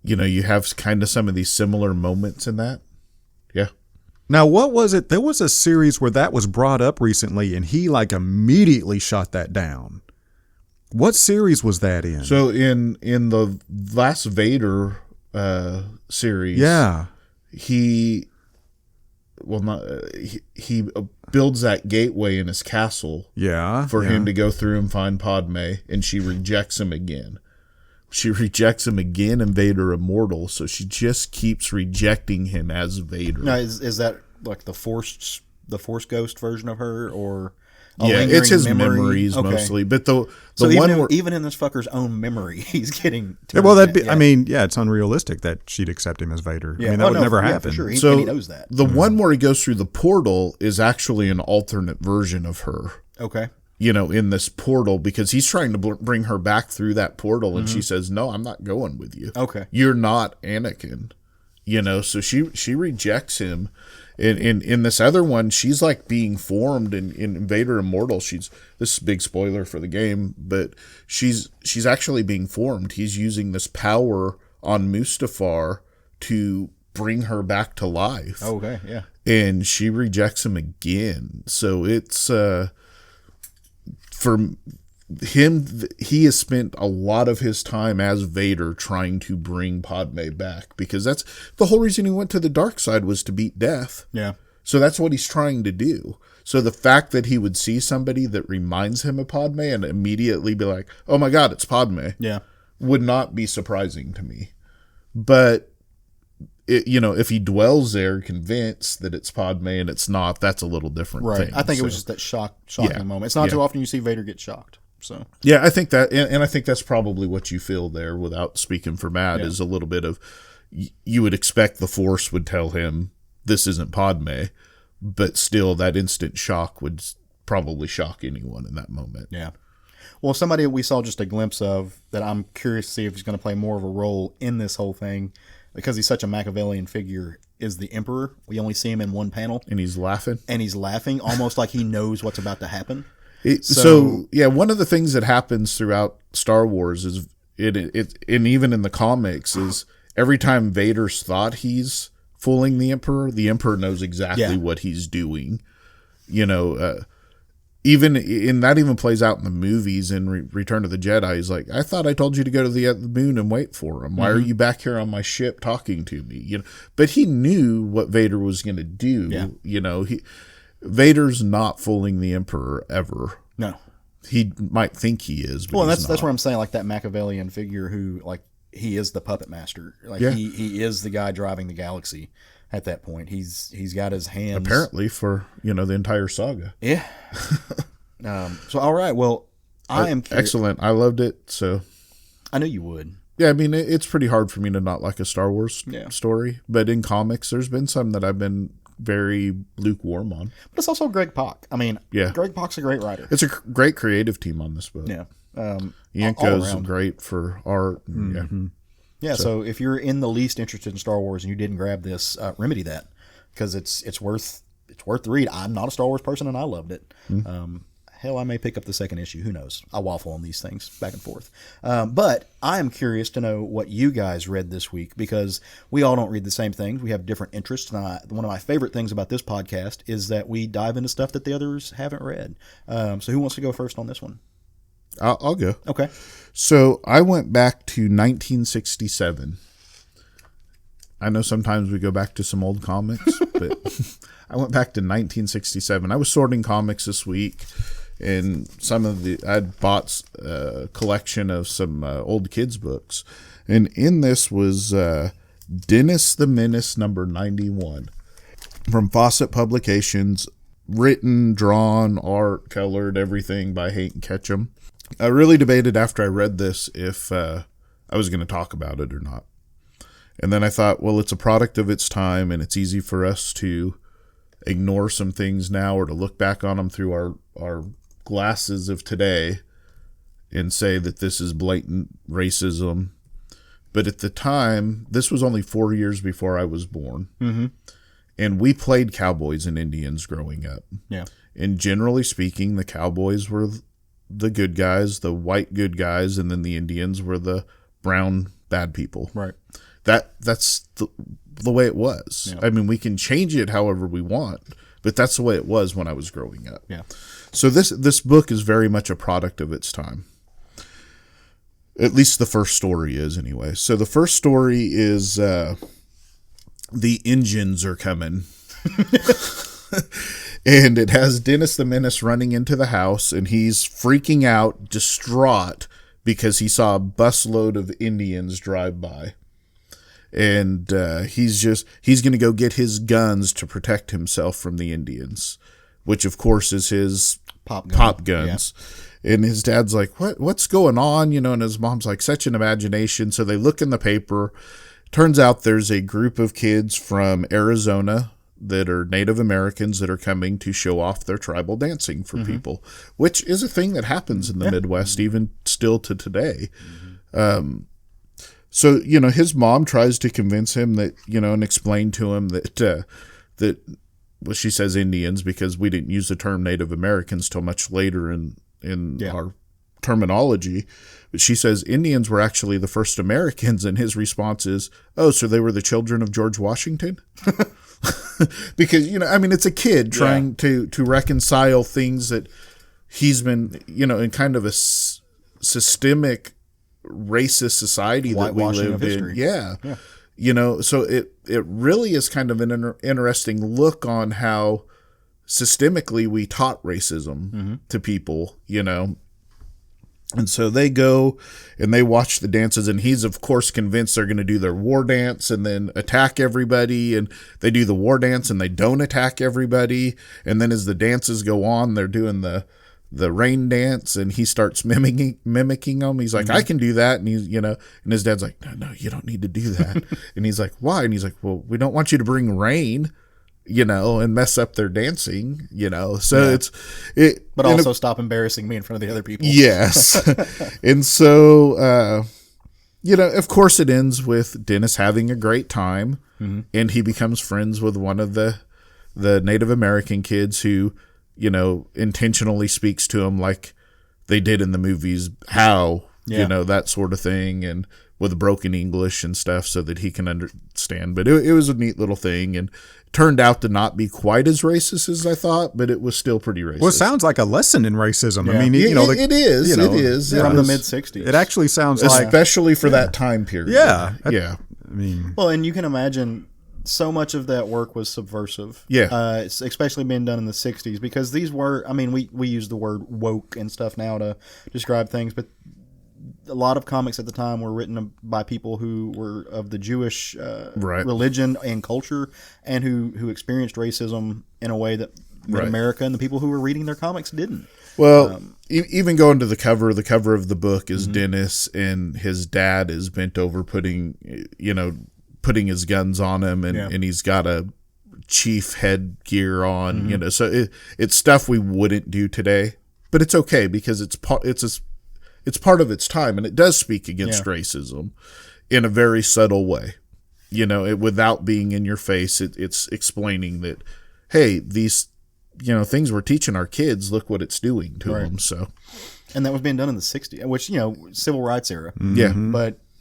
you have kind of some of these similar moments in that. Yeah. Now, what was it? There was a series where that was brought up recently, and he immediately shot that down. What series was that in? So in the last Vader series, he builds that gateway in his castle. Yeah. For him to go through and find Padme, and she rejects him again. She rejects him again in Vader Immortal, so she just keeps rejecting him as Vader. Now, is that like the Force ghost version of her, or Yeah, it's his memories mostly. But the so one even in this fucker's own memory, he's getting. Well, that'd be. I mean, yeah, it's unrealistic that she'd accept him as Vader. Yeah. I mean, that would never happen. For sure. so And he knows that. the one where he goes through the portal is actually an alternate version of her. Okay. In this portal, because he's trying to bring her back through that portal, and she says, "No, I'm not going with you. Okay. You're not Anakin." So she rejects him. In this other one, she's like being formed in Vader Immortal. This is a big spoiler for the game, but she's actually being formed. He's using this power on Mustafar to bring her back to life. Okay. Yeah. And she rejects him again. So it's for him, he has spent a lot of his time as Vader trying to bring Padme back, because that's the whole reason he went to the dark side, was to beat death. Yeah. So that's what he's trying to do. So the fact that he would see somebody that reminds him of Padme and immediately be like, "Oh my God, it's Padme," Yeah. would not be surprising to me. But if he dwells there convinced that it's Padme and it's not, that's a little different Right. thing. I think it So- was just that shocking moment. It's not too often you see Vader get shocked. So Yeah, I think that, and I think that's probably what you feel there, without speaking for Matt, Yeah. is a little bit of, you would expect the Force would tell him this isn't Padme, but still that instant shock would probably shock anyone in that moment. yeah. Well, somebody we saw just a glimpse of that I'm curious to see if he's going to play more of a role in this whole thing, because he's such a Machiavellian figure, is the Emperor. We only see him in one panel, And he's laughing. and he's laughing almost like he knows what's about to happen. So yeah, one of the things that happens throughout Star Wars is and even in the comics, is every time Vader's thought he's fooling the Emperor knows exactly what he's doing. Even in that even plays out in the movies. In Return of the Jedi, he's like, "I thought I told you to go to the moon and wait for him. Why are you back here on my ship talking to me?" But he knew what Vader was going to do. Yeah. Vader's not fooling the Emperor ever. No. He might think he is, but Well, he's that's not. where I'm saying, like, that Machiavellian figure who, like, he is the puppet master. Like, Yeah. he is the guy driving the galaxy at that point. He's got his hands. Apparently for, the entire saga. Yeah. So, all right. Well, I am curious. Excellent. I loved it. So, I knew you would. yeah, I mean, it's pretty hard for me to not like a Star Wars Yeah. story. But in comics, there's been some that I've been very lukewarm on. But it's also Greg Pak. I mean, Yeah. Greg Pak's a great writer. It's a great creative team on this book. Yeah. All Yanko's around. great for art. Yeah. Yeah, so if you're in the least interested in Star Wars and you didn't grab this, remedy that, because it's worth the read. I'm not a Star Wars person and I loved it. Hell, I may pick up the second issue. Who knows? I waffle on these things back and forth. But I am curious to know what you guys read this week, because we all don't read the same things. We have different interests. And one of my favorite things about this podcast is that we dive into stuff that the others haven't read. So who wants to go first on this one? I'll go. Okay. So I went back to 1967. I know sometimes we go back to some old comics, but I went back to 1967. I was sorting comics this week, and I'd bought a collection of some old kids books, and in this was Dennis the Menace number 91 from Fawcett Publications, written, drawn, art, colored, everything by Hank Ketchum. I really debated after I read this if I was going to talk about it or not. And then I thought, well, it's a product of its time, and it's easy for us to ignore some things now or to look back on them through our glasses of today and say that this is blatant racism. But at the time, this was only 4 years before I was born. Mm-hmm. And we played cowboys and Indians growing up. Yeah. And generally speaking, the cowboys were the good guys, the white good guys, and then the Indians were the brown bad people. Right. That's the way it was. Yeah. I mean, we can change it however we want, but that's the way it was when I was growing up. Yeah. So this book is very much a product of its time. At least the first story is, anyway. So the first story is the engines are coming. And it has Dennis the Menace running into the house, and he's freaking out, distraught, because he saw a busload of Indians drive by. And he's going to go get his guns to protect himself from the Indians, which of course is his pop guns. Yeah. And his dad's like, what's going on? You know, and his mom's like, such an imagination. So they look in the paper. Turns out there's a group of kids from Arizona that are Native Americans that are coming to show off their tribal dancing for people, which is a thing that happens in the Midwest, even still to today. So, you know, his mom tries to convince him that, you know, and explain to him that, well, she says Indians because we didn't use the term Native Americans till much later in our terminology. But she says Indians were actually the first Americans. And his response is, oh, so they were the children of George Washington? Because, you know, I mean, it's a kid trying to reconcile things that he's been, you know, in kind of a systemic racist society that we lived in. Yeah. You know, so it really is kind of an interesting look on how systemically we taught racism to people, you know. And so they go and they watch the dances, and he's of course convinced they're going to do their war dance and then attack everybody, and they do the war dance and they don't attack everybody. And then as the dances go on, they're doing the rain dance, and he starts mimicking them. He's like, I can do that. And he's, you know, and his dad's like, no, you don't need to do that. And he's like, why? And he's like, well, we don't want you to bring rain, you know, and mess up their dancing, you know. So but also stop embarrassing me in front of the other people. Yes. And so, you know, of course it ends with Dennis having a great time, and he becomes friends with one of the Native American kids who, you know, intentionally speaks to him like they did in the movies, you know, that sort of thing, and with broken English and stuff so that he can understand. But it was a neat little thing, and turned out to not be quite as racist as I thought, but it was still pretty racist. Well, it sounds like a lesson in racism. Yeah. I mean, you know, it is. You know, it is. From the mid-'60s. It actually sounds like... Especially for that time period. Yeah. Yeah. I mean... Well, and you can imagine so much of that work was subversive. Yeah. Especially being done in the 60s, because these were, I mean, we use the word woke and stuff now to describe things, but a lot of comics at the time were written by people who were of the Jewish religion and culture, and who experienced racism in a way that America and the people who were reading their comics didn't. Well, even going to the cover of the book is Dennis, and his dad is bent over putting his guns on him, and he's got a chief headgear on, you know, so it's stuff we wouldn't do today, but it's okay because it's part of its time, and it does speak against racism in a very subtle way, you know, without being in your face. It's explaining that, hey, these, you know, things we're teaching our kids, look what it's doing to them. So, and that was being done in the 60s, which, you know, civil rights era. Yeah.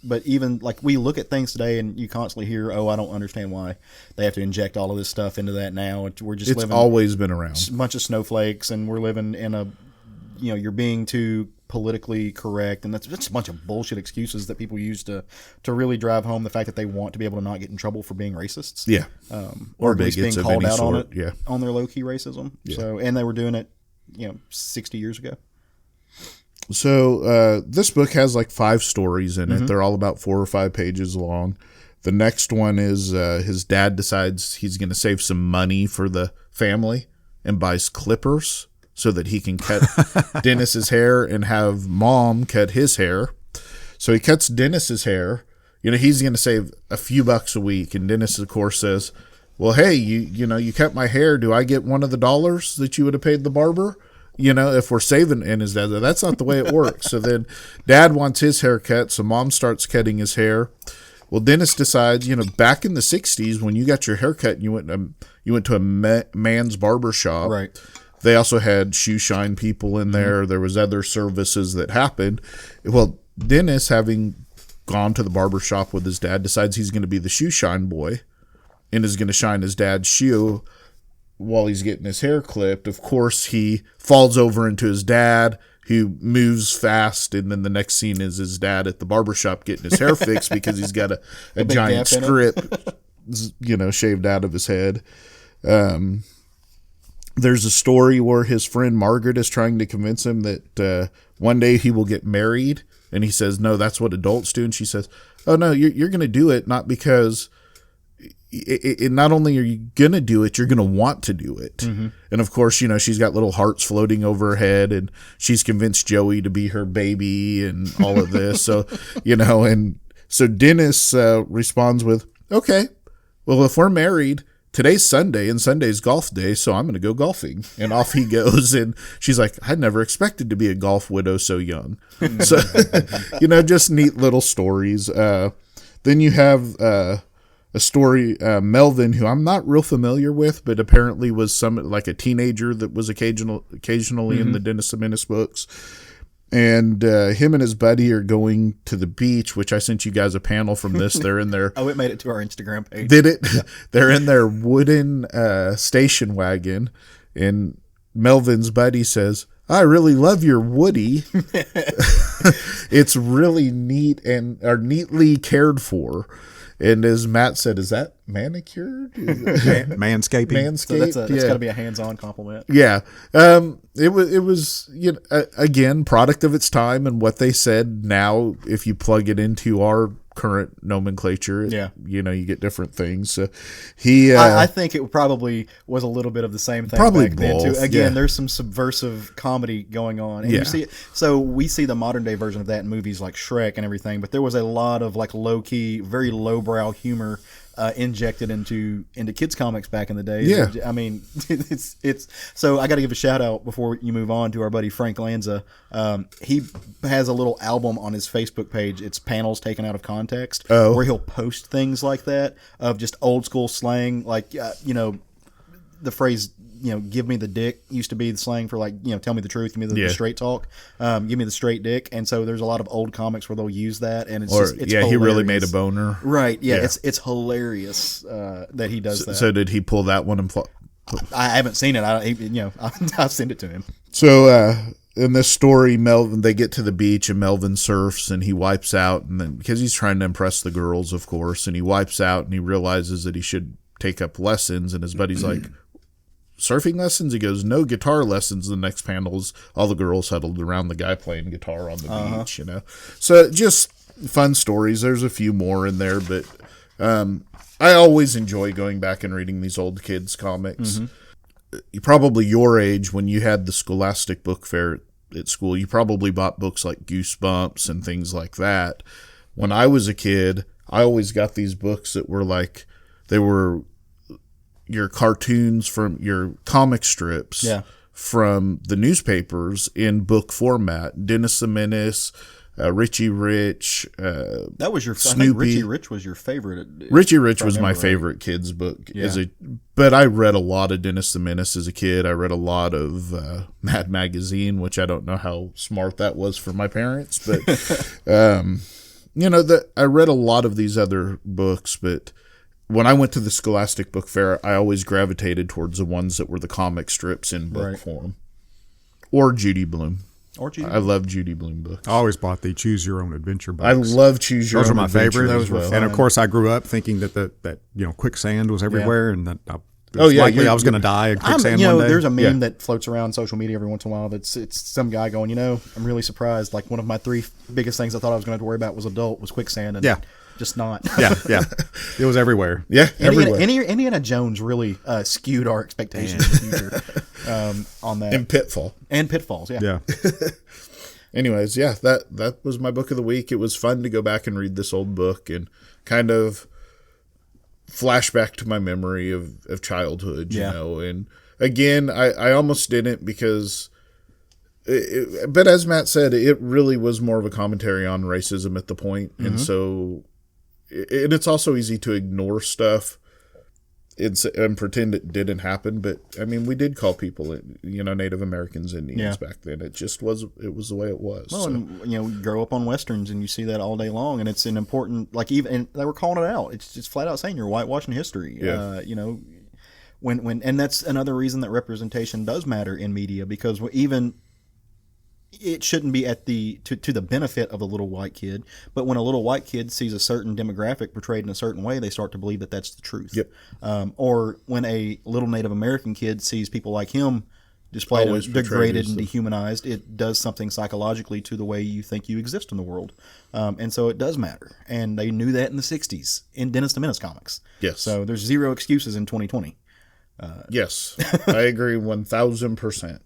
But even like we look at things today, and you constantly hear, "Oh, I don't understand why they have to inject all of this stuff into that now." We're just it's always been around. A bunch of snowflakes, and we're living in a, you know, you're being too politically correct, and that's just a bunch of bullshit excuses that people use to really drive home the fact that they want to be able to not get in trouble for being racists. Yeah, or at least being called out on it. Yeah, on their low key racism. Yeah. So, and they were doing it, you know, 60 years ago. So this book has like 5 stories in it. They're all about 4 or 5 pages long. The next one is his dad decides he's going to save some money for the family and buys clippers so that he can cut Dennis's hair and have mom cut his hair. So he cuts Dennis's hair. You know, he's going to save a few bucks a week. And Dennis, of course, says, well, hey, you cut my hair. Do I get one of the dollars that you would have paid the barber? You know, if we're saving, and his dad, that's not the way it works. So then dad wants his hair cut, so mom starts cutting his hair. Well, Dennis decides, you know, back in the 60s when you got your hair cut and you went to a man's barber shop. Right. They also had shoe shine people in there. There was other services that happened. Well, Dennis, having gone to the barber shop with his dad, decides he's going to be the shoe shine boy and is going to shine his dad's shoe while he's getting his hair clipped. Of course, he falls over into his dad, who moves fast, and then the next scene is his dad at the barbershop getting his hair fixed because he's got a giant strip, you know, shaved out of his head. There's a story where his friend Margaret is trying to convince him that one day he will get married And he says, no, that's what adults do. And she says, oh, no, you're going to do it not because not only are you going to do it, you're going to want to do it. Mm-hmm. And of course, she's got little hearts floating over her head, and she's convinced Joey to be her baby and all of this. So, and so Dennis responds with, okay, well, if we're married, today's Sunday and Sunday's golf day, so I'm going to go golfing. And off he goes. And she's like, I never expected to be a golf widow so young. So, just neat little stories. Then you have a story, Melvin, who I'm not real familiar with, but apparently was like a teenager that was occasionally in the Dennis the Menace books. And him and his buddy are going to the beach, which I sent you guys a panel from this. They're in their... Oh, it made it to our Instagram page. Did it? Yeah. They're in their wooden station wagon, and Melvin's buddy says, I really love your Woody. It's really neat and are neatly cared for. And as Matt said, is that manicured? Manscaping. Manscaped. So that's got to be a hands-on compliment. Yeah. It was again, product of its time, and what they said. Now, if you plug it into our current nomenclature, you get different things. So I think it probably was a little bit of the same thing probably back then both, too. Again, there's some subversive comedy going on, and you see it. So we see the modern day version of that in movies like Shrek and everything, but there was a lot of like low key, very lowbrow humor injected into kids comics back in the day. Yeah, I mean, it's so I got to give a shout out before you move on to our buddy Frank Lanza. He has a little album on his Facebook page. It's panels taken out of context, where he'll post things like that of just old school slang, like the phrase, give me the dick used to be the slang for like, tell me the truth, give me the straight talk, give me the straight dick. And so there's a lot of old comics where they'll use that, and it's hilarious. He really made a boner. Right. Yeah. It's hilarious that he does that. So did he pull that one and I haven't seen it. I'll send it to him. So in this story, they get to the beach and Melvin surfs and he wipes out, and then because he's trying to impress the girls, of course, and he wipes out and he realizes that he should take up lessons, and his buddy's like, surfing lessons? He goes, no, guitar lessons. The next panel's all the girls huddled around the guy playing guitar on the beach, So just fun stories. There's a few more in there, but I always enjoy going back and reading these old kids comics. Probably your age, when you had the Scholastic Book Fair at school, you probably bought books like Goosebumps and things like that. When I was a kid, I always got these books that were like, they were your cartoons from your comic strips from the newspapers in book format. Dennis the Menace, Richie Rich. That was your Snoopy. I think Richie Rich was your favorite. Richie Rich was my favorite kids book but I read a lot of Dennis the Menace as a kid. I read a lot of Mad Magazine, which I don't know how smart that was for my parents, but I read a lot of these other books, but when I went to the Scholastic Book Fair, I always gravitated towards the ones that were the comic strips in book form. Or Judy Blume. I love Judy Blume books. I always bought the Choose Your Own Adventure books. I love Choose Your Own Own Adventure. Those are my favorite. Those were fun. And of course, I grew up thinking that quicksand was everywhere, and that I was going to die in quicksand one day. There's a meme that floats around social media every once in a while. It's some guy going, I'm really surprised. Like one of my 3 biggest things I thought I was going to have to worry about was quicksand. And just not. Yeah. It was everywhere. Yeah, everywhere. Indiana Jones really skewed our expectations in the future on that. And Pitfalls, yeah. Anyways, that was my book of the week. It was fun to go back and read this old book and kind of flashback to my memory of childhood, you know. And again, I almost didn't because... but as Matt said, it really was more of a commentary on racism at the point. And so... And it's also easy to ignore stuff and pretend it didn't happen. But, I mean, we did call people, Native Americans Indians back then. It just was the way it was. Well, and, you grow up on Westerns and you see that all day long. And it's an important, and they were calling it out. It's just flat out saying you're whitewashing history. Yeah. And that's another reason that representation does matter in media, because even... It shouldn't be to the benefit of the little white kid, but when a little white kid sees a certain demographic portrayed in a certain way, they start to believe that that's the truth. Yep. Or when a little Native American kid sees people like him displayed Always and portrayed degraded as and the- dehumanized. It does something psychologically to the way you think you exist in the world. And so it does matter. And they knew that in the 60s in Dennis the Menace comics. Yes. So there's zero excuses in 2020. Yes, I agree 1,000%.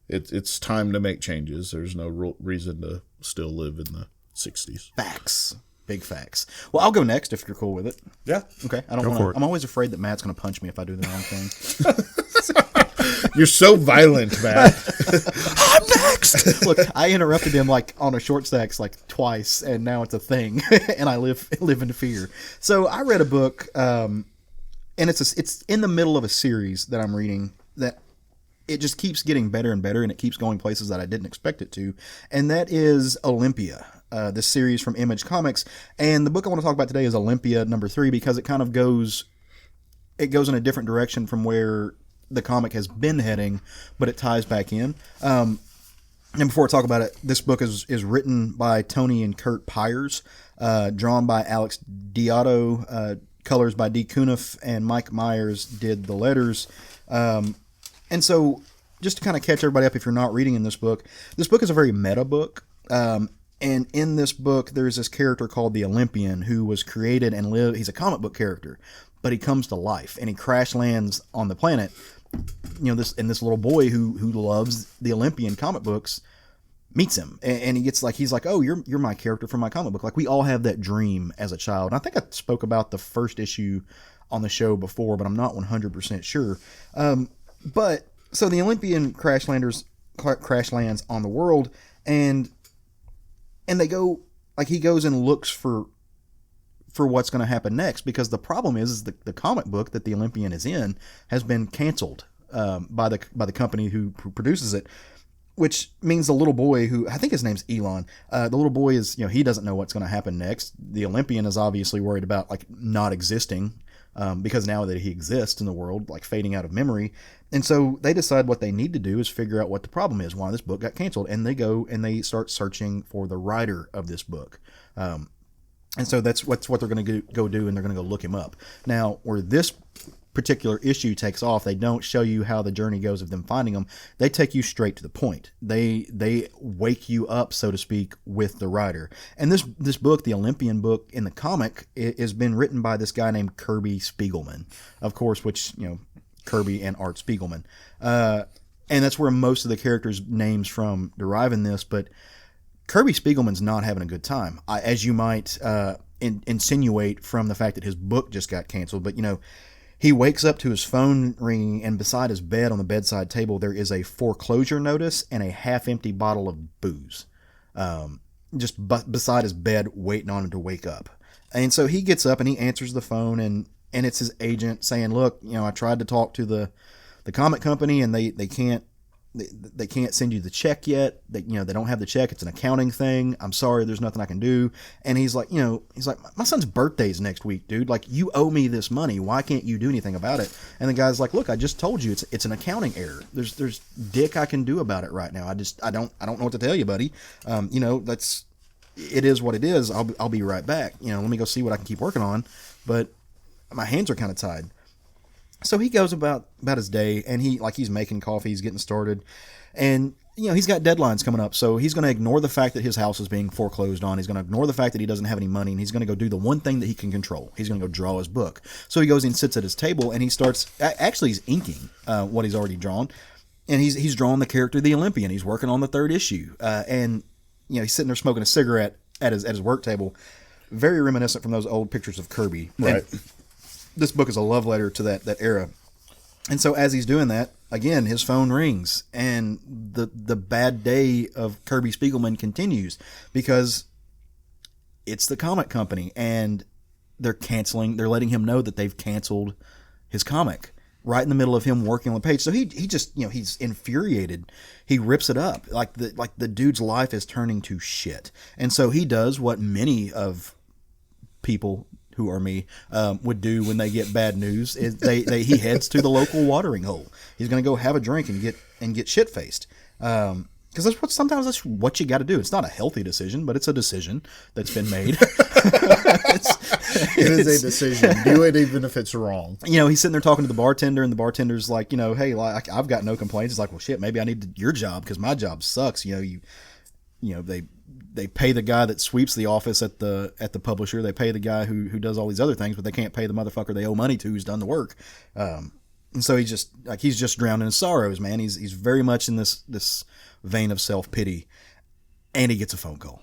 It's time to make changes. There's no reason to still live in the 60s. Facts. Big facts. Well, I'll go next if you're cool with it. Yeah. Okay. I don't Go want for it. I'm always afraid that Matt's going to punch me if I do the wrong thing. You're so violent, Matt. I'm next. Look, I interrupted him like on a short stacks like twice, and now it's a thing, and I live in fear. So I read a book, and it's in the middle of a series that I'm reading that it just keeps getting better and better, and it keeps going places that I didn't expect it to, and that is Olympia. This series from Image Comics, and the book I want to talk about today is Olympia #3 because it kind of goes in a different direction from where the comic has been heading, but it ties back in. And before I talk about it, this book is written by Tony and Kurt Pyers, drawn by Alex Diotto, colors by D. Cuniff, and Mike Myers did the letters. And so, just to kind of catch everybody up, if you're not reading in this book is a very meta book. And in this book, there's this character called the Olympian who was created and lived. He's a comic book character, but he comes to life and he crash lands on the planet. This little boy who loves the Olympian comic books meets him, and he's like, oh, you're my character from my comic book. Like we all have that dream as a child. And I think I spoke about the first issue on the show before, but I'm not 100% sure. But so the Olympian crash lands on the world, and they go, like he goes and looks for what's going to happen next, because the problem is the comic book that the Olympian is in has been canceled by the company who produces it, which means the little boy, who I think his name's Elon, the little boy is, he doesn't know what's going to happen next. The Olympian is obviously worried about like not existing, because now that he exists in the world, like fading out of memory. And so they decide what they need to do is figure out what the problem is, why this book got canceled. And they go and they start searching for the writer of this book. And so that's what they're going to go do, and they're going to go look him up. Now, where this particular issue takes off, they don't show you how the journey goes of them finding them. They take you straight to the point. They wake you up, so to speak, with the writer. And this book, the Olympian book in the comic, has been written by this guy named Kirby Spiegelman, of course, which, Kirby and Art Spiegelman. And that's where most of the characters' names from derive in this, but Kirby Spiegelman's not having a good time, as you might insinuate from the fact that his book just got canceled. But, he wakes up to his phone ringing, and beside his bed on the bedside table, there is a foreclosure notice and a half-empty bottle of booze, just beside his bed, waiting on him to wake up. And so he gets up and he answers the phone, and it's his agent saying, "Look, I tried to talk to the comic company, and they can't send you the check yet. They don't have the check. It's an accounting thing. I'm sorry, there's nothing I can do." And he's like, "My son's birthday's next week, dude. Like, you owe me this money. Why can't you do anything about it?" And the guy's like, "Look, I just told you it's an accounting error. There's dick I can do about it right now. I don't know what to tell you, buddy. It is what it is. I'll be right back. Let me go see what I can keep working on, but my hands are kind of tied." So he goes about his day, and he's making coffee, he's getting started, and he's got deadlines coming up. So he's going to ignore the fact that his house is being foreclosed on. He's going to ignore the fact that he doesn't have any money, and he's going to go do the one thing that he can control. He's going to go draw his book. So he goes and sits at his table, and he starts. Actually, he's inking what he's already drawn, and he's drawing the character, the Olympian. He's working on the third issue, and he's sitting there smoking a cigarette at his work table, very reminiscent from those old pictures of Kirby. Right. And this book is a love letter to that era. And so as he's doing that, again, his phone rings, and the bad day of Kirby Spiegelman continues, because it's the comic company, and they're letting him know that they've canceled his comic right in the middle of him working on the page. So he just, he's infuriated. He rips it up. Like the dude's life is turning to shit. And so he does what many of people who are me would do when they get bad news. He heads to the local watering hole. He's going to go have a drink and get shit faced. Because sometimes that's what you got to do. It's not a healthy decision, but it's a decision that's been made. It is a decision. Do it even if it's wrong. He's sitting there talking to the bartender, and the bartender's like, hey, like, I've got no complaints. It's like, well, shit, maybe I need your job because my job sucks. They pay the guy that sweeps the office at the publisher. They pay the guy who does all these other things, but they can't pay the motherfucker they owe money to who's done the work. And so he's just drowned in his sorrows, man. He's very much in this vein of self-pity, and he gets a phone call.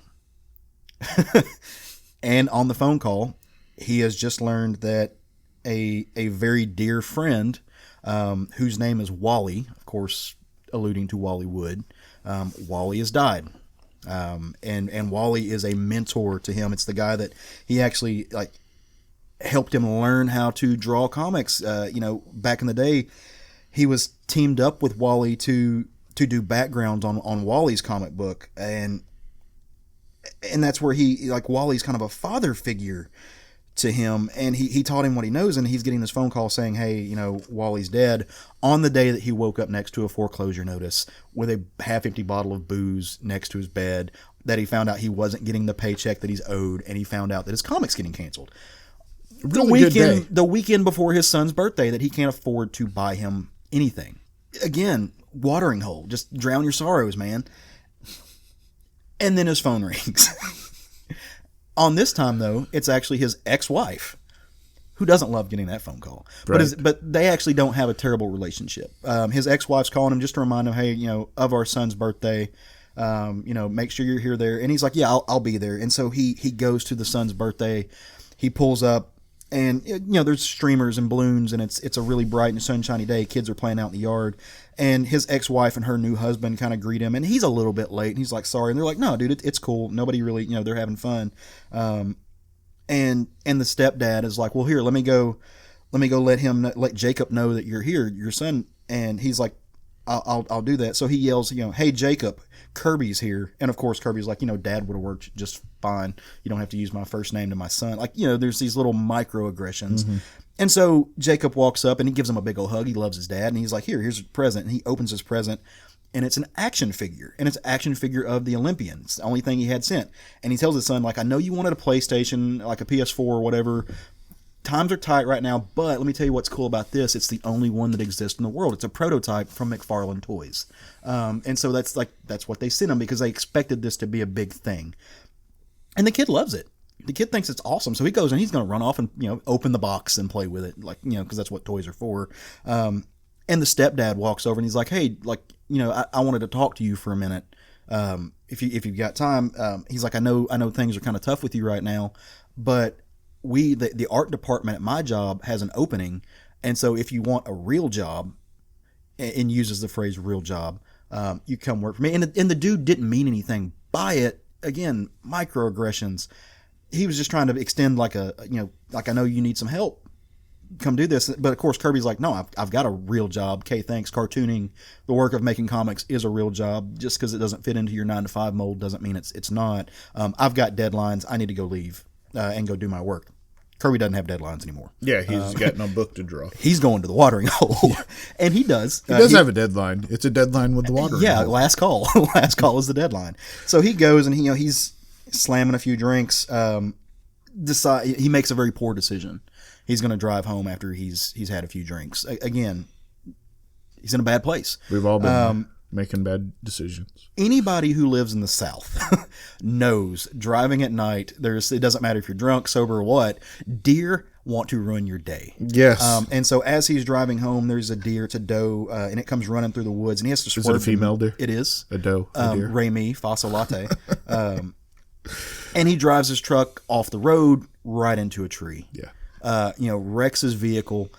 And on the phone call, he has just learned that a very dear friend, whose name is Wally, of course, alluding to Wally Wood, Wally has died. And Wally is a mentor to him. It's the guy that he actually helped him learn how to draw comics. Back in the day, he was teamed up with Wally to do backgrounds on Wally's comic book, and that's where Wally's kind of a father figure to him, and he taught him what he knows, and he's getting this phone call saying, hey, Wally's dead, on the day that he woke up next to a foreclosure notice with a half-empty bottle of booze next to his bed, that he found out he wasn't getting the paycheck that he's owed, and he found out that his comic's getting canceled. The weekend before his son's birthday, that he can't afford to buy him anything. Again, watering hole. Just drown your sorrows, man. And then his phone rings. On this time, though, it's actually his ex-wife, who doesn't love getting that phone call. Right. But they actually don't have a terrible relationship. His ex-wife's calling him just to remind him, hey, of our son's birthday, make sure you're here there. And he's like, yeah, I'll be there. And so he goes to the son's birthday. He pulls up, and there's streamers and balloons, and it's a really bright and sunshiny day. Kids are playing out in the yard, and his ex-wife and her new husband kind of greet him, and he's a little bit late, and he's like, sorry. And they're like, no, dude, it's cool. Nobody really, they're having fun. And the stepdad is like, well, here, let me go let Jacob know that you're here, your son. And he's like, I'll do that. So he yells, hey, Jacob, Kirby's here. And of course, Kirby's like, Dad would have worked just fine. You don't have to use my first name to my son. There's these little microaggressions. Mm-hmm. And so Jacob walks up and he gives him a big old hug. He loves his dad. And he's like, here's a present. And he opens his present, and it's an action figure. And it's an action figure of the Olympian. It's the only thing he had sent. And he tells his son, I know you wanted a PlayStation, like a PS4 or whatever. Times are tight right now, but let me tell you what's cool about this. It's the only one that exists in the world. It's a prototype from McFarlane Toys. And so that's what they sent him, because they expected this to be a big thing. And the kid loves it. The kid thinks it's awesome. So he goes and he's going to run off and, open the box and play with it. Because that's what toys are for. And the stepdad walks over and he's like, hey, I wanted to talk to you for a minute. If you've got time. He's like, I know things are kind of tough with you right now, but the art department at my job has an opening, and so if you want a real job, and uses the phrase real job, you come work for me. And the dude didn't mean anything by it. Again, microaggressions. He was just trying to extend I know you need some help. Come do this. But of course, Kirby's like, no, I've got a real job. Okay, thanks. Cartooning, the work of making comics, is a real job. Just because it doesn't fit into your 9-to-5 mold doesn't mean it's not. I've got deadlines. I need to go leave and go do my work. Kirby doesn't have deadlines anymore. Yeah, he's got no book to draw. He's going to the watering hole. And he does. He does have a deadline. It's a deadline with the watering hole. Yeah, last call. Last call is the deadline. So he goes and he's slamming a few drinks. He makes a very poor decision. He's going to drive home after he's had a few drinks. Again, he's in a bad place. We've all been making bad decisions. Anybody who lives in the South knows driving at night, it doesn't matter if you're drunk, sober, or what, deer want to ruin your day. Yes. And so as he's driving home, there's a deer, it's a doe, and it comes running through the woods, and he has to swerve. Is it a female deer? It is. A doe. A deer. Remy, Fossil Latte. And he drives his truck off the road right into a tree. Yeah. Wrecks his vehicle,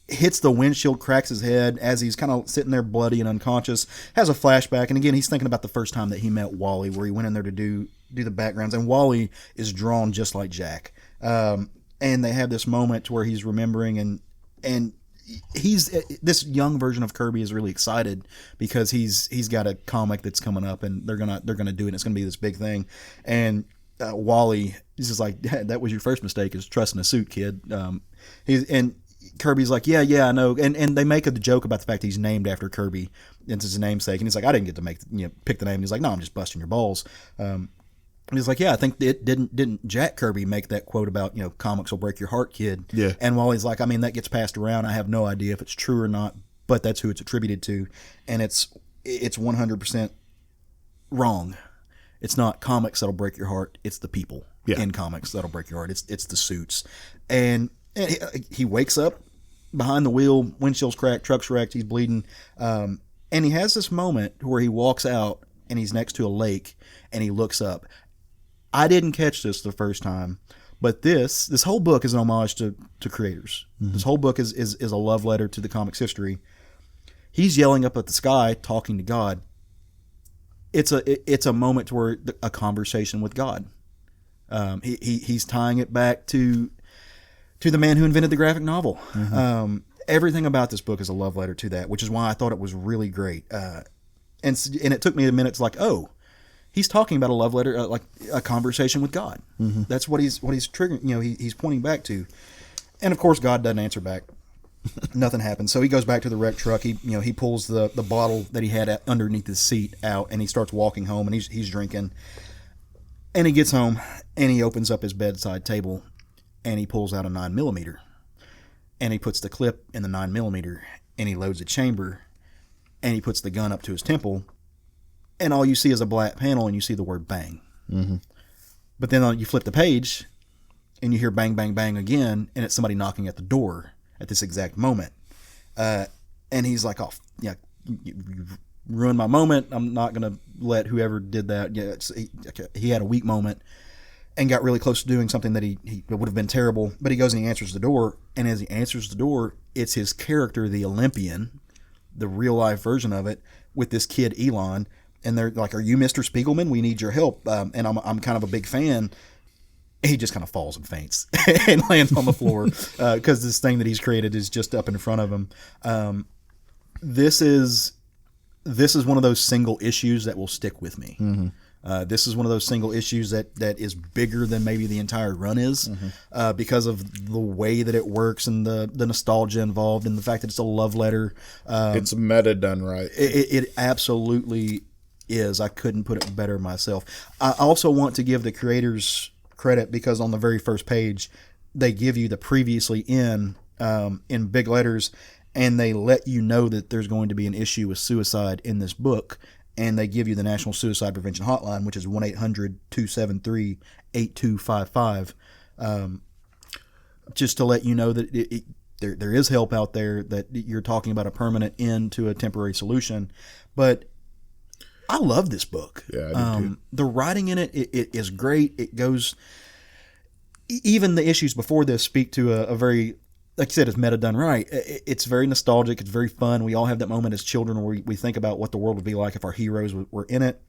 hits the windshield, cracks his head as he's kind of sitting there bloody and unconscious, has a flashback. And again, he's thinking about the first time that he met Wally, where he went in there to do the backgrounds. And Wally is drawn just like Jack. And they have this moment where he's remembering, and this young version of Kirby is really excited because he's got a comic that's coming up, and they're gonna do it. And it's gonna be this big thing. And Wally is just like, that was your first mistake, is trusting a suit, kid. Kirby's like, yeah, I know, and they make a joke about the fact he's named after Kirby. It's his namesake, and he's like, I didn't get to pick the name. And he's like, no, I'm just busting your balls. And he's like, yeah, I think it didn't Jack Kirby make that quote about comics will break your heart, kid. Yeah. And while he's like, I mean, that gets passed around. I have no idea if it's true or not, but that's who it's attributed to, and it's 100% wrong. It's not comics that'll break your heart. It's the people in comics that'll break your heart. It's the suits. And he wakes up behind the wheel, windshield's cracked, truck's wrecked, he's bleeding. And he has this moment where he walks out and he's next to a lake and he looks up. I didn't catch this the first time, but this whole book is an homage to creators. Mm-hmm. This whole book is a love letter to the comics history. He's yelling up at the sky, talking to God. It's a moment where a conversation with God. He's tying it back to the man who invented the graphic novel. Mm-hmm. Everything about this book is a love letter to that, which is why I thought it was really great. And it took me a minute to like, oh, he's talking about a love letter, like a conversation with God. Mm-hmm. That's what he's triggering. He's pointing back to, and of course God doesn't answer back. Nothing happens. So he goes back to the wrecked truck. He pulls the bottle that he had underneath his seat out, and he starts walking home, and he's drinking. And he gets home, and he opens up his bedside table, and he pulls out a 9mm, and he puts the clip in the 9mm, and he loads a chamber, and he puts the gun up to his temple, and all you see is a black panel, and you see the word bang. Mm-hmm. But then you flip the page, and you hear bang, bang, bang again, and it's somebody knocking at the door at this exact moment. And he's like, oh, yeah, you ruined my moment. I'm not going to let whoever did that. Yeah, he had a weak moment and got really close to doing something that he would have been terrible. But he goes and he answers the door. And as he answers the door, it's his character, the Olympian, the real life version of it, with this kid, Elon. And they're like, are you Mr. Spiegelman? We need your help. And I'm kind of a big fan. He just kind of falls and faints and lands on the floor because this thing that he's created is just up in front of him. This is one of those single issues that will stick with me. Mm-hmm. This is one of those single issues that is bigger than maybe the entire run is, mm-hmm. Because of the way that it works and the nostalgia involved and the fact that it's a love letter. It's meta done right. It absolutely is. I couldn't put it better myself. I also want to give the creators credit because on the very first page they give you the previously in big letters, and they let you know that there's going to be an issue with suicide in this book, and they give you the National Suicide Prevention Hotline, which is 1-800-273-8255, just to let you know that there is help out there, that you're talking about a permanent end to a temporary solution. But I love this book. Yeah, I do too. The writing in it is great. It goes, even the issues before this speak to a very, like you said, it's meta done right. It's very nostalgic. It's very fun. We all have that moment as children where we think about what the world would be like if our heroes were in it.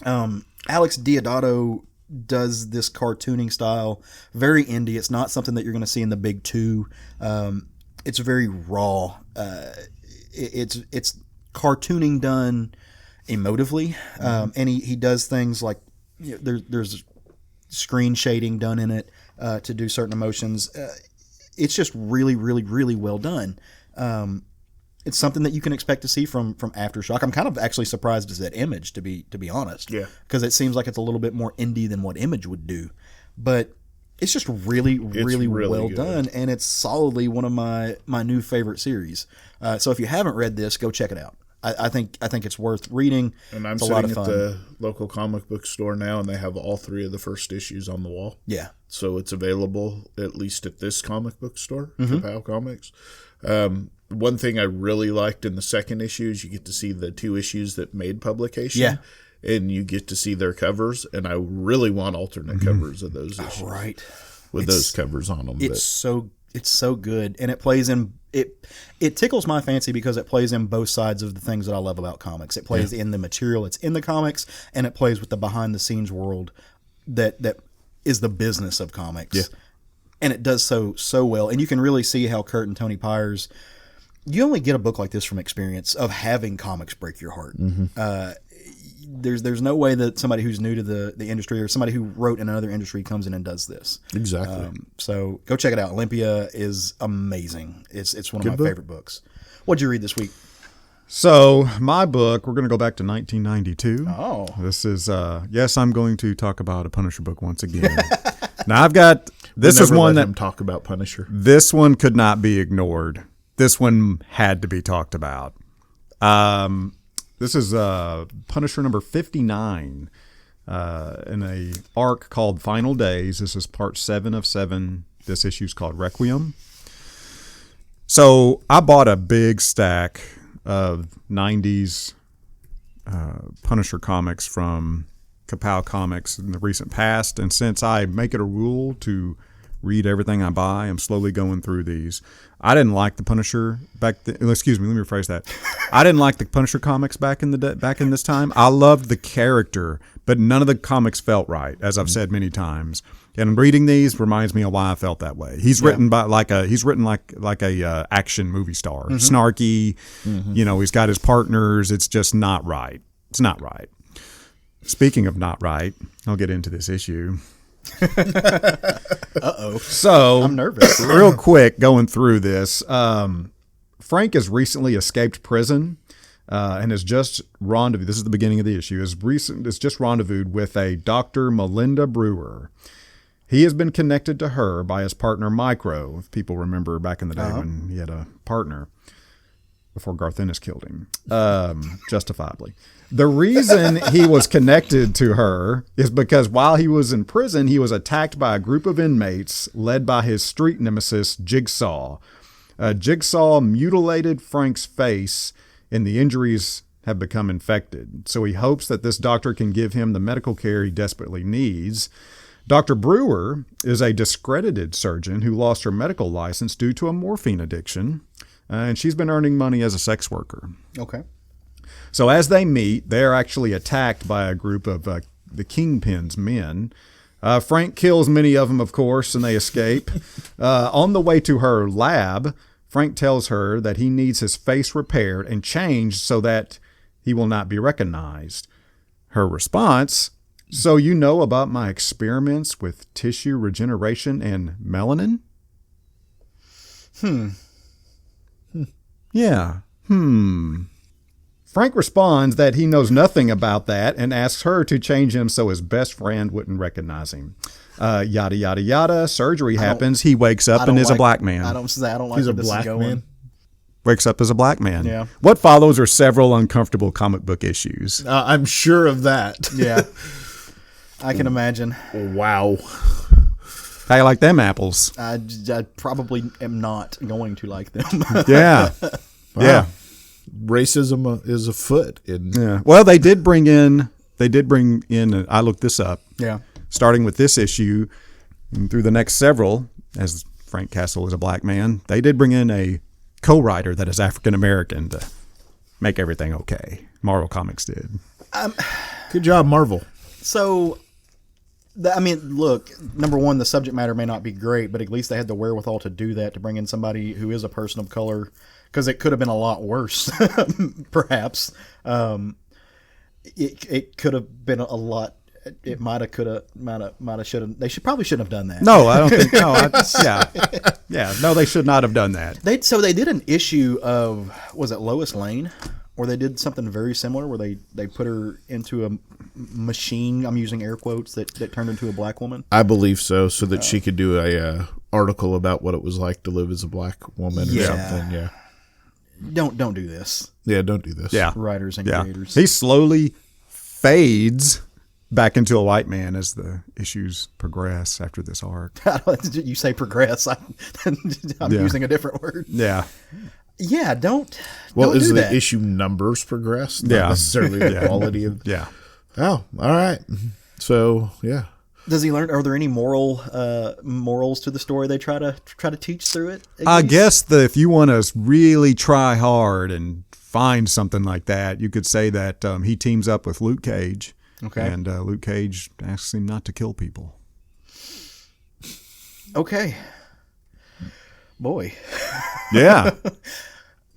Alex Diodato does this cartooning style, very indie. It's not something that you're going to see in the big two. It's very raw. It's cartooning done emotively, and he does things like there's screen shading done in it to do certain emotions. It's just really, really, really well done. It's something that you can expect to see from Aftershock. I'm kind of actually surprised as that Image, to be honest. Yeah, because it seems like it's a little bit more indie than what Image would do, but it's just really, really well done, and it's solidly one of my new favorite series. So if you haven't read this, go check it out. I think it's worth reading. And I'm sitting at the local comic book store now, and they have all 3 of the first issues on the wall. Yeah. So it's available, at least at this comic book store, mm-hmm. for PAL Comics. One thing I really liked in the second issue is you get to see the 2 issues that made publication. Yeah. And you get to see their covers, and I really want alternate covers of those issues. Right. With those covers on them. It's so good, and it plays in it tickles my fancy because it plays in both sides of the things that I love about comics. It plays in the material, it's in the comics, and it plays with the behind the scenes world that is the business of comics. Yeah. And it does so well, and you can really see how Kurt and Tony Pyers, you only get a book like this from experience of having comics break your heart. Mm-hmm. there's no way that somebody who's new to the industry or somebody who wrote in another industry comes in and does this. Exactly. So go check it out. Olympia is amazing. It's one of my book. favorite books. What'd you read this week? So my book, we're going to go back to 1992. Oh. This is, yes, I'm going to talk about a Punisher book once again. Now I've got, this is Never one let that, him talk about Punisher. this one could not be ignored. This one had to be talked about. This is Punisher number 59 in a arc called Final Days. This is part 7 of 7. This issue is called Requiem. So I bought a big stack of 90s Punisher comics from Kapow Comics in the recent past. And since I make it a rule to read everything I buy, I'm slowly going through these. I didn't like the Punisher back then. Excuse me, let me rephrase that. I didn't like the Punisher comics back in this time. I loved the character, but none of the comics felt right, as I've said many times. And reading these reminds me of why I felt that way. He's written like a action movie star, snarky. You know, he's got his partners. It's just not right. It's not right. Speaking of not right, I'll get into this issue. Uh-oh. So I'm nervous. real quick, going through this, Frank has recently escaped prison and has just rendezvoused. This is the beginning of the issue. Has just rendezvoused with a Dr. Melinda Brewer. He has been connected to her by his partner Micro. If people remember back in the day when he had a partner before Garth Ennis killed him, justifiably. The reason he was connected to her is because while he was in prison, he was attacked by a group of inmates led by his street nemesis, Jigsaw. Jigsaw mutilated Frank's face, and the injuries have become infected. So he hopes that this doctor can give him the medical care he desperately needs. Dr. Brewer is a discredited surgeon who lost her medical license due to a morphine addiction, and she's been earning money as a sex worker. Okay. So as they meet, they're actually attacked by a group of the Kingpin's men. Frank kills many of them, of course, and they escape. On the way to her lab, Frank tells her that he needs his face repaired and changed so that he will not be recognized. Her response, "So you know about my experiments with tissue regeneration and melanin?" Yeah. Frank responds that he knows nothing about that and asks her to change him so his best friend wouldn't recognize him. Yada, yada, yada. Surgery happens. He wakes up and is a black man. I don't like He's where a this black is going. man. Wakes up as a black man. Yeah. What follows are several uncomfortable comic book issues. I'm sure of that. Yeah. I can imagine. Wow. How you like them apples? I probably am not going to like them. Yeah. Yeah. Racism is afoot. Yeah. Well, they did bring in, I looked this up, Yeah. starting with this issue and through the next several, as Frank Castle is a black man, they did bring in a co-writer that is African-American to make everything okay. Marvel Comics did. Good job, Marvel. So, look, number one, the subject matter may not be great, but at least they had the wherewithal to do that, to bring in somebody who is a person of color, because it could have been a lot worse, perhaps. It could have been a lot. It might have, should have. They probably shouldn't have done that. No, I don't think. No, yeah. No, they should not have done that. They did an issue of, was it Lois Lane, where they did something very similar, where they put her into a machine. I'm using air quotes that turned into a black woman. I believe so that she could do a article about what it was like to live as a black woman or something. Yeah. Don't do this. Yeah, don't do this. Yeah. Writers and Yeah. creators. He slowly fades back into a white man as the issues progress after this arc. You say progress. I'm using a different word. Yeah. Yeah, don't Is do the that. issue numbers progress? Not Yeah. necessarily the quality of. Yeah. Oh, all right. So yeah. Does he learn? Are there any morals to the story they try to teach through it? I guess that if you want to really try hard and find something like that, you could say that he teams up with Luke Cage. Okay. And Luke Cage asks him not to kill people. Okay. Boy. Yeah.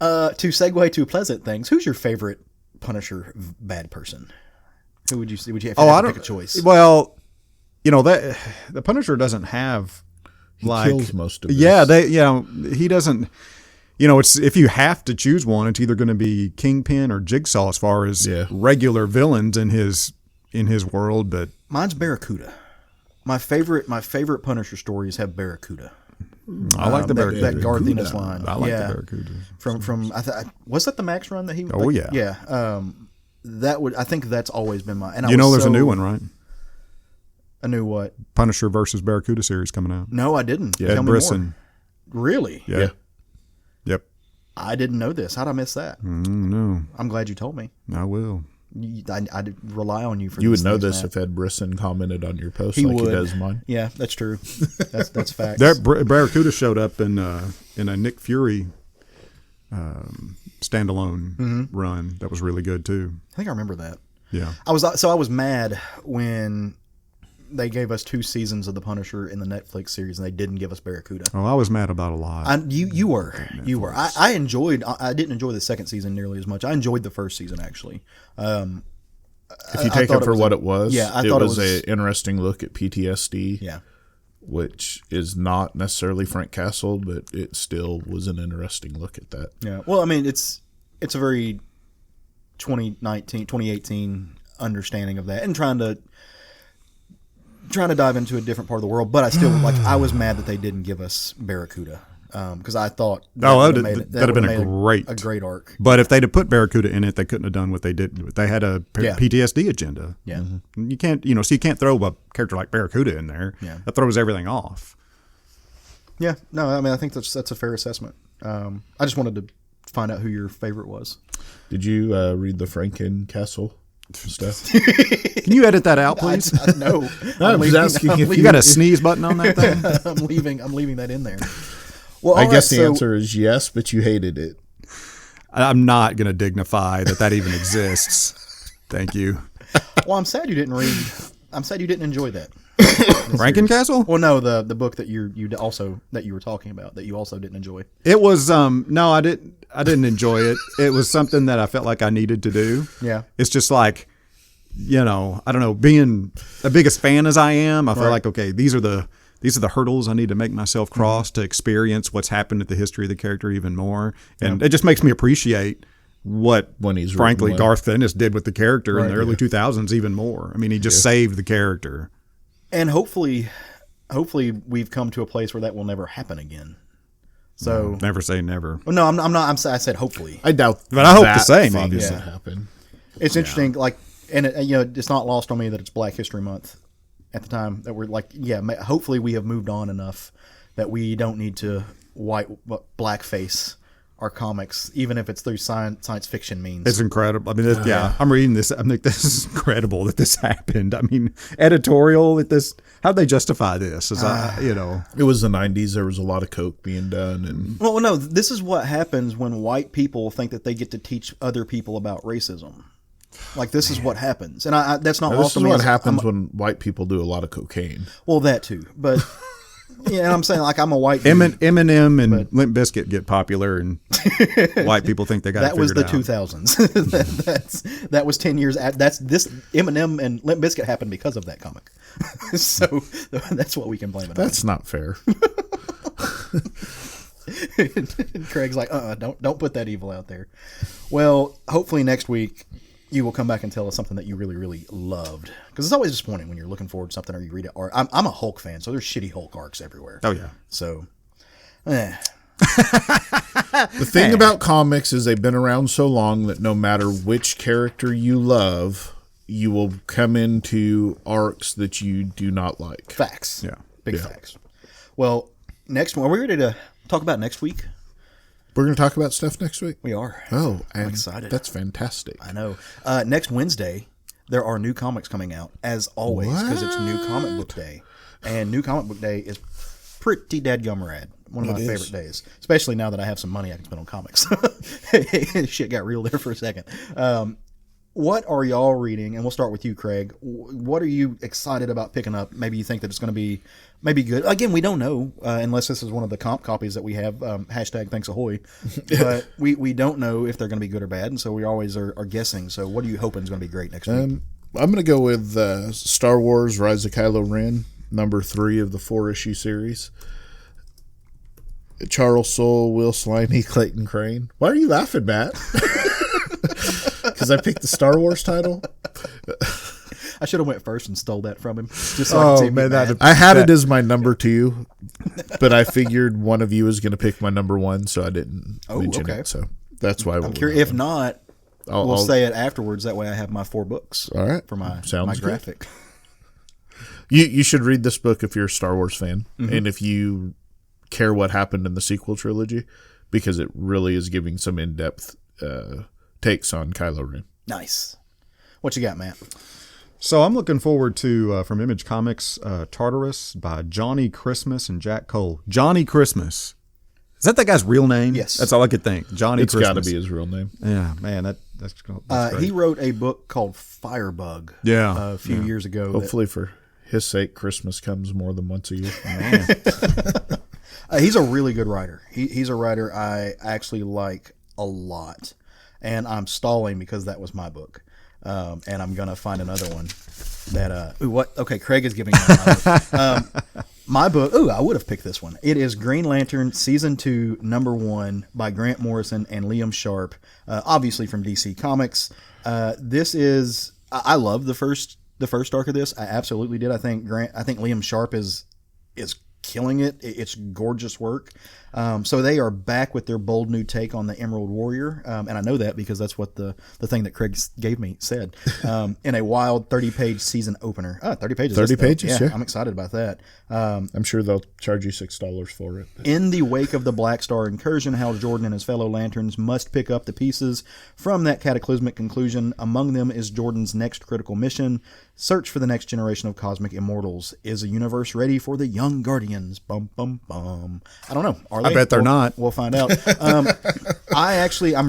To segue to pleasant things, who's your favorite Punisher bad person? Who would you see? Would you have Oh, I to don't. pick a choice? Well, that the Punisher doesn't have Kills most of Yeah, this. he doesn't. It's if you have to choose one, it's either going to be Kingpin or Jigsaw as far as regular villains in his world. But Mine's Barracuda. My favorite Punisher stories have Barracuda. I like the Barracuda. That Garth Ennis line. I like the Barracuda. From was that the Max run that he? Oh, yeah. Yeah. I think that's always been my. And There's a new one, right? A new what? Punisher versus Barracuda series coming out. No, I didn't. Ed Tell me Brisson. more. Really? Yeah. Yep. I didn't know this. How'd I miss that? No, I'm glad you told me. I will. I rely on you for. You these would know things, this Matt. if Ed Brisson commented on your post He like would. he does mine. Yeah, that's true. That's facts. That Barracuda showed up in a Nick Fury standalone run that was really good too. I think I remember that. Yeah. I was mad when they gave us 2 seasons of the Punisher in the Netflix series and they didn't give us Barracuda. Oh, I was mad about a lot. You were. I enjoyed. I didn't enjoy the second season nearly as much. I enjoyed the first season actually. If you take thought it for it was what a- it was, yeah, I it thought it was was- an interesting look at PTSD. Yeah. Which is not necessarily Frank Castle, but it still was an interesting look at that. Yeah. Well, I mean, it's a very 2018 understanding of that, and trying to dive into a different part of the world. But I still I was mad that they didn't give us Barracuda because I thought that'd have been a great arc. But if they'd have put Barracuda in it, they couldn't have done what they did. They had a PTSD agenda. Yeah. You can't, so you can't throw a character like Barracuda in there. Yeah. That throws everything off. Yeah. No, I mean, I think that's a fair assessment. I just wanted to find out who your favorite was. Did you read the Franken Castle stuff? Can you edit that out, please? No. I was asking if You got a sneeze button on that thing? I'm leaving that in there. Well, I all guess right, the so- answer is yes, but you hated it. I'm not going to dignify that even exists. Thank you. Well, I'm sad you didn't read. I'm sad you didn't enjoy that. Frankencastle? Well, no, the book that you were talking about that you also didn't enjoy. It was no, I didn't enjoy it. It was something that I felt like I needed to do. Yeah. It's just like, I don't know, being the biggest fan as I am, I feel like, okay, these are the hurdles I need to make myself cross to experience what's happened to the history of the character even more. And it just makes me appreciate what, When he's frankly, written Darth Ennis did with the character in the Right, early 2000s even more. I mean, he just saved the character. And hopefully we've come to a place where that will never happen again. So Never say never. well, no, I'm not. I said hopefully. I doubt But I hope the that same, thing obviously. would happen. It's interesting, and it's not lost on me that it's Black History Month at the time that we're hopefully we have moved on enough that we don't need to blackface our comics, even if it's through science fiction means. It's incredible. I mean, I'm reading this. I'm like, this is incredible that this happened. I mean, editorial at this. How'd they justify this? As It was the 90s. There was a lot of coke being done, and Well, no, this is what happens when white people think that they get to teach other people about racism. Like, this is what happens. And that's not this lost is on me. what as happens when white people do a lot of cocaine. Well, that too. But, and I'm saying, like, I'm a white dude. Eminem and Limp Bizkit get popular, and white people think they got That it was the figured out. 2000s. That was 10 years. This Eminem and Limp Bizkit happened because of that comic. So that's what we can blame it That's not fair. on. And Craig's like, don't put that evil out there. Well, hopefully next week you will come back and tell us something that you really, really loved. Because it's always disappointing when you're looking forward to something or you read it. Or I'm a Hulk fan, so there's shitty Hulk arcs everywhere. Oh yeah. So, The thing about comics is they've been around so long that no matter which character you love, you will come into arcs that you do not like. facts. Yeah. Big facts. Well, next one. Are we ready to talk about next week? We're going to talk about stuff next week? We are. Oh, I'm excited. That's fantastic. I know. Next Wednesday, there are new comics coming out, as always, because it's New Comic Book Day. And New Comic Book Day is pretty dadgum rad. One of my favorite days, especially now that I have some money I can spend on comics. Shit got real there for a second. What are y'all reading? And we'll start with you, Craig. What are you excited about picking up? Maybe you think that it's going to be maybe good. Again, we don't know unless this is one of the comp copies that we have. Hashtag thanks ahoy. But we don't know if they're going to be good or bad, and so we always are guessing. So what are you hoping is going to be great next week? I'm going to go with Star Wars Rise of Kylo Ren, number 3 of the 4-issue series. Charles Soule, Will Sliney, Clayton Crane. Why are you laughing, Matt? Because I picked the Star Wars title? I should have went first and stole that from him. Just so I, could man, I had it as my number 2, but I figured one of you was going to pick my number 1, so I didn't mention it. So that's why I'm curious. If not, we'll say it afterwards. That way I have my 4 books for my graphic. You should read this book if you're a Star Wars fan, and if you care what happened in the sequel trilogy, because it really is giving some in-depth takes on Kylo Ren. Nice. What you got, Matt? So I'm looking forward to, from Image Comics, Tartarus by Johnny Christmas and Jack Cole. Johnny Christmas. Is that guy's real name? Yes. That's all I could think. Johnny Christmas. It's got to be his real name. Yeah, man, that's great. He wrote a book called Firebug a few years ago. Hopefully for his sake, Christmas comes more than once a year. Man. He's a really good writer. He's a writer I actually like a lot. And I'm stalling because that was my book. And I'm going to find another one that, what? Okay, Craig is giving me my book. I would have picked this one. It is Green Lantern Season 2, Number 1 by Grant Morrison and Liam Sharp, obviously from DC Comics. This is, I love the first arc of this. I absolutely did. I think Liam Sharp is killing it. It's gorgeous work. So they are back with their bold new take on the Emerald Warrior. And I know that because that's what the thing that Craig gave me said. In a wild 30-page season opener. 30 pages. 30 pages, yeah. I'm excited about that. I'm sure they'll charge you $6 for it. In the wake of the Black Star incursion, Hal Jordan and his fellow Lanterns must pick up the pieces from that cataclysmic conclusion. Among them is Jordan's next critical mission: search for the next generation of cosmic immortals. Is the universe ready for the young Guardians? Bum, bum, bum. I don't know. I bet they're not. We'll find out. I'm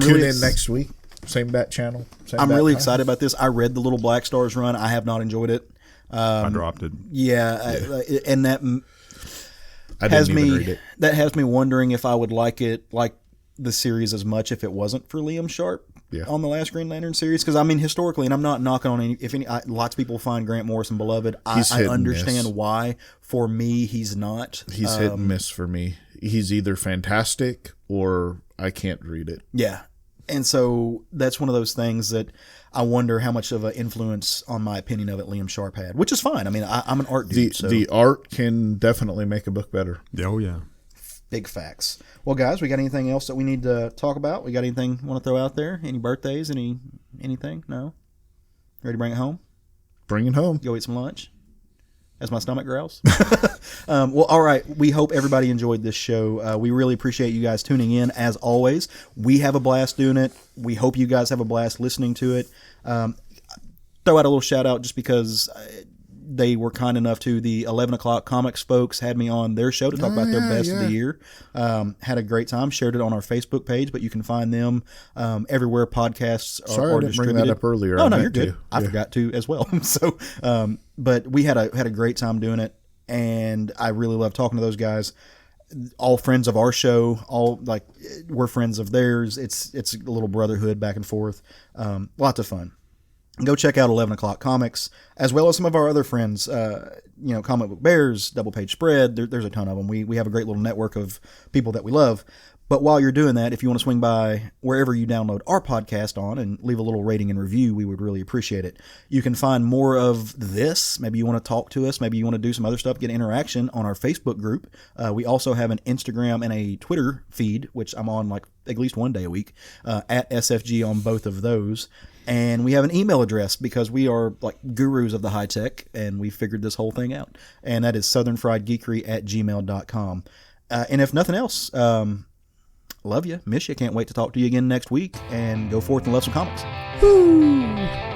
Tune really in next week. Same bat channel. I'm really excited about this. I read the Little Black Stars run. I have not enjoyed it. I dropped it. Yeah, and that I didn't even read it. That has me wondering if I would like the series as much if it wasn't for Liam Sharp on the last Green Lantern series. Because I mean, historically, and I'm not knocking on any. Lots of people find Grant Morrison beloved. I understand why. For me, he's not. He's hit and miss for me. He's either fantastic or I can't read it. Yeah. And so that's one of those things that I wonder how much of an influence on my opinion of it Liam Sharp had, which is fine. I mean, I'm an art dude. The art can definitely make a book better. Oh, yeah. Big facts. Well, guys, we got anything else that we need to talk about? We got anything you want to throw out there? Any birthdays? Anything? No? Ready to bring it home? Bring it home. Go eat some lunch? As my stomach growls. Well, all right. We hope everybody enjoyed this show. We really appreciate you guys tuning in. As always, we have a blast doing it. We hope you guys have a blast listening to it. Throw out a little shout out just because they were kind enough to. The 11 o'clock comics folks had me on their show to talk about their best of the year. Had a great time. Shared it on our Facebook page, but you can find them everywhere podcasts are Sorry, I didn't distributed. bring that up earlier. Oh, no, you're good. I forgot to as well. So, but we had a great time doing it, and I really love talking to those guys. All friends of our show, we're friends of theirs. It's a little brotherhood back and forth. Lots of fun. Go check out 11 O'Clock Comics, as well as some of our other friends, Comic Book Bears, Double Page Spread. There's a ton of them. We have a great little network of people that we love. But while you're doing that, if you want to swing by wherever you download our podcast on and leave a little rating and review, we would really appreciate it. You can find more of this. Maybe you want to talk to us. Maybe you want to do some other stuff, get interaction on our Facebook group. We also have an Instagram and a Twitter feed, which I'm on at least one day a week, at SFG on both of those. And we have an email address because we are gurus of the high tech, and we figured this whole thing out. And that is southernfriedgeekery@gmail.com. And if nothing else, love you, miss you, can't wait to talk to you again next week, and go forth and love some comics. Woo!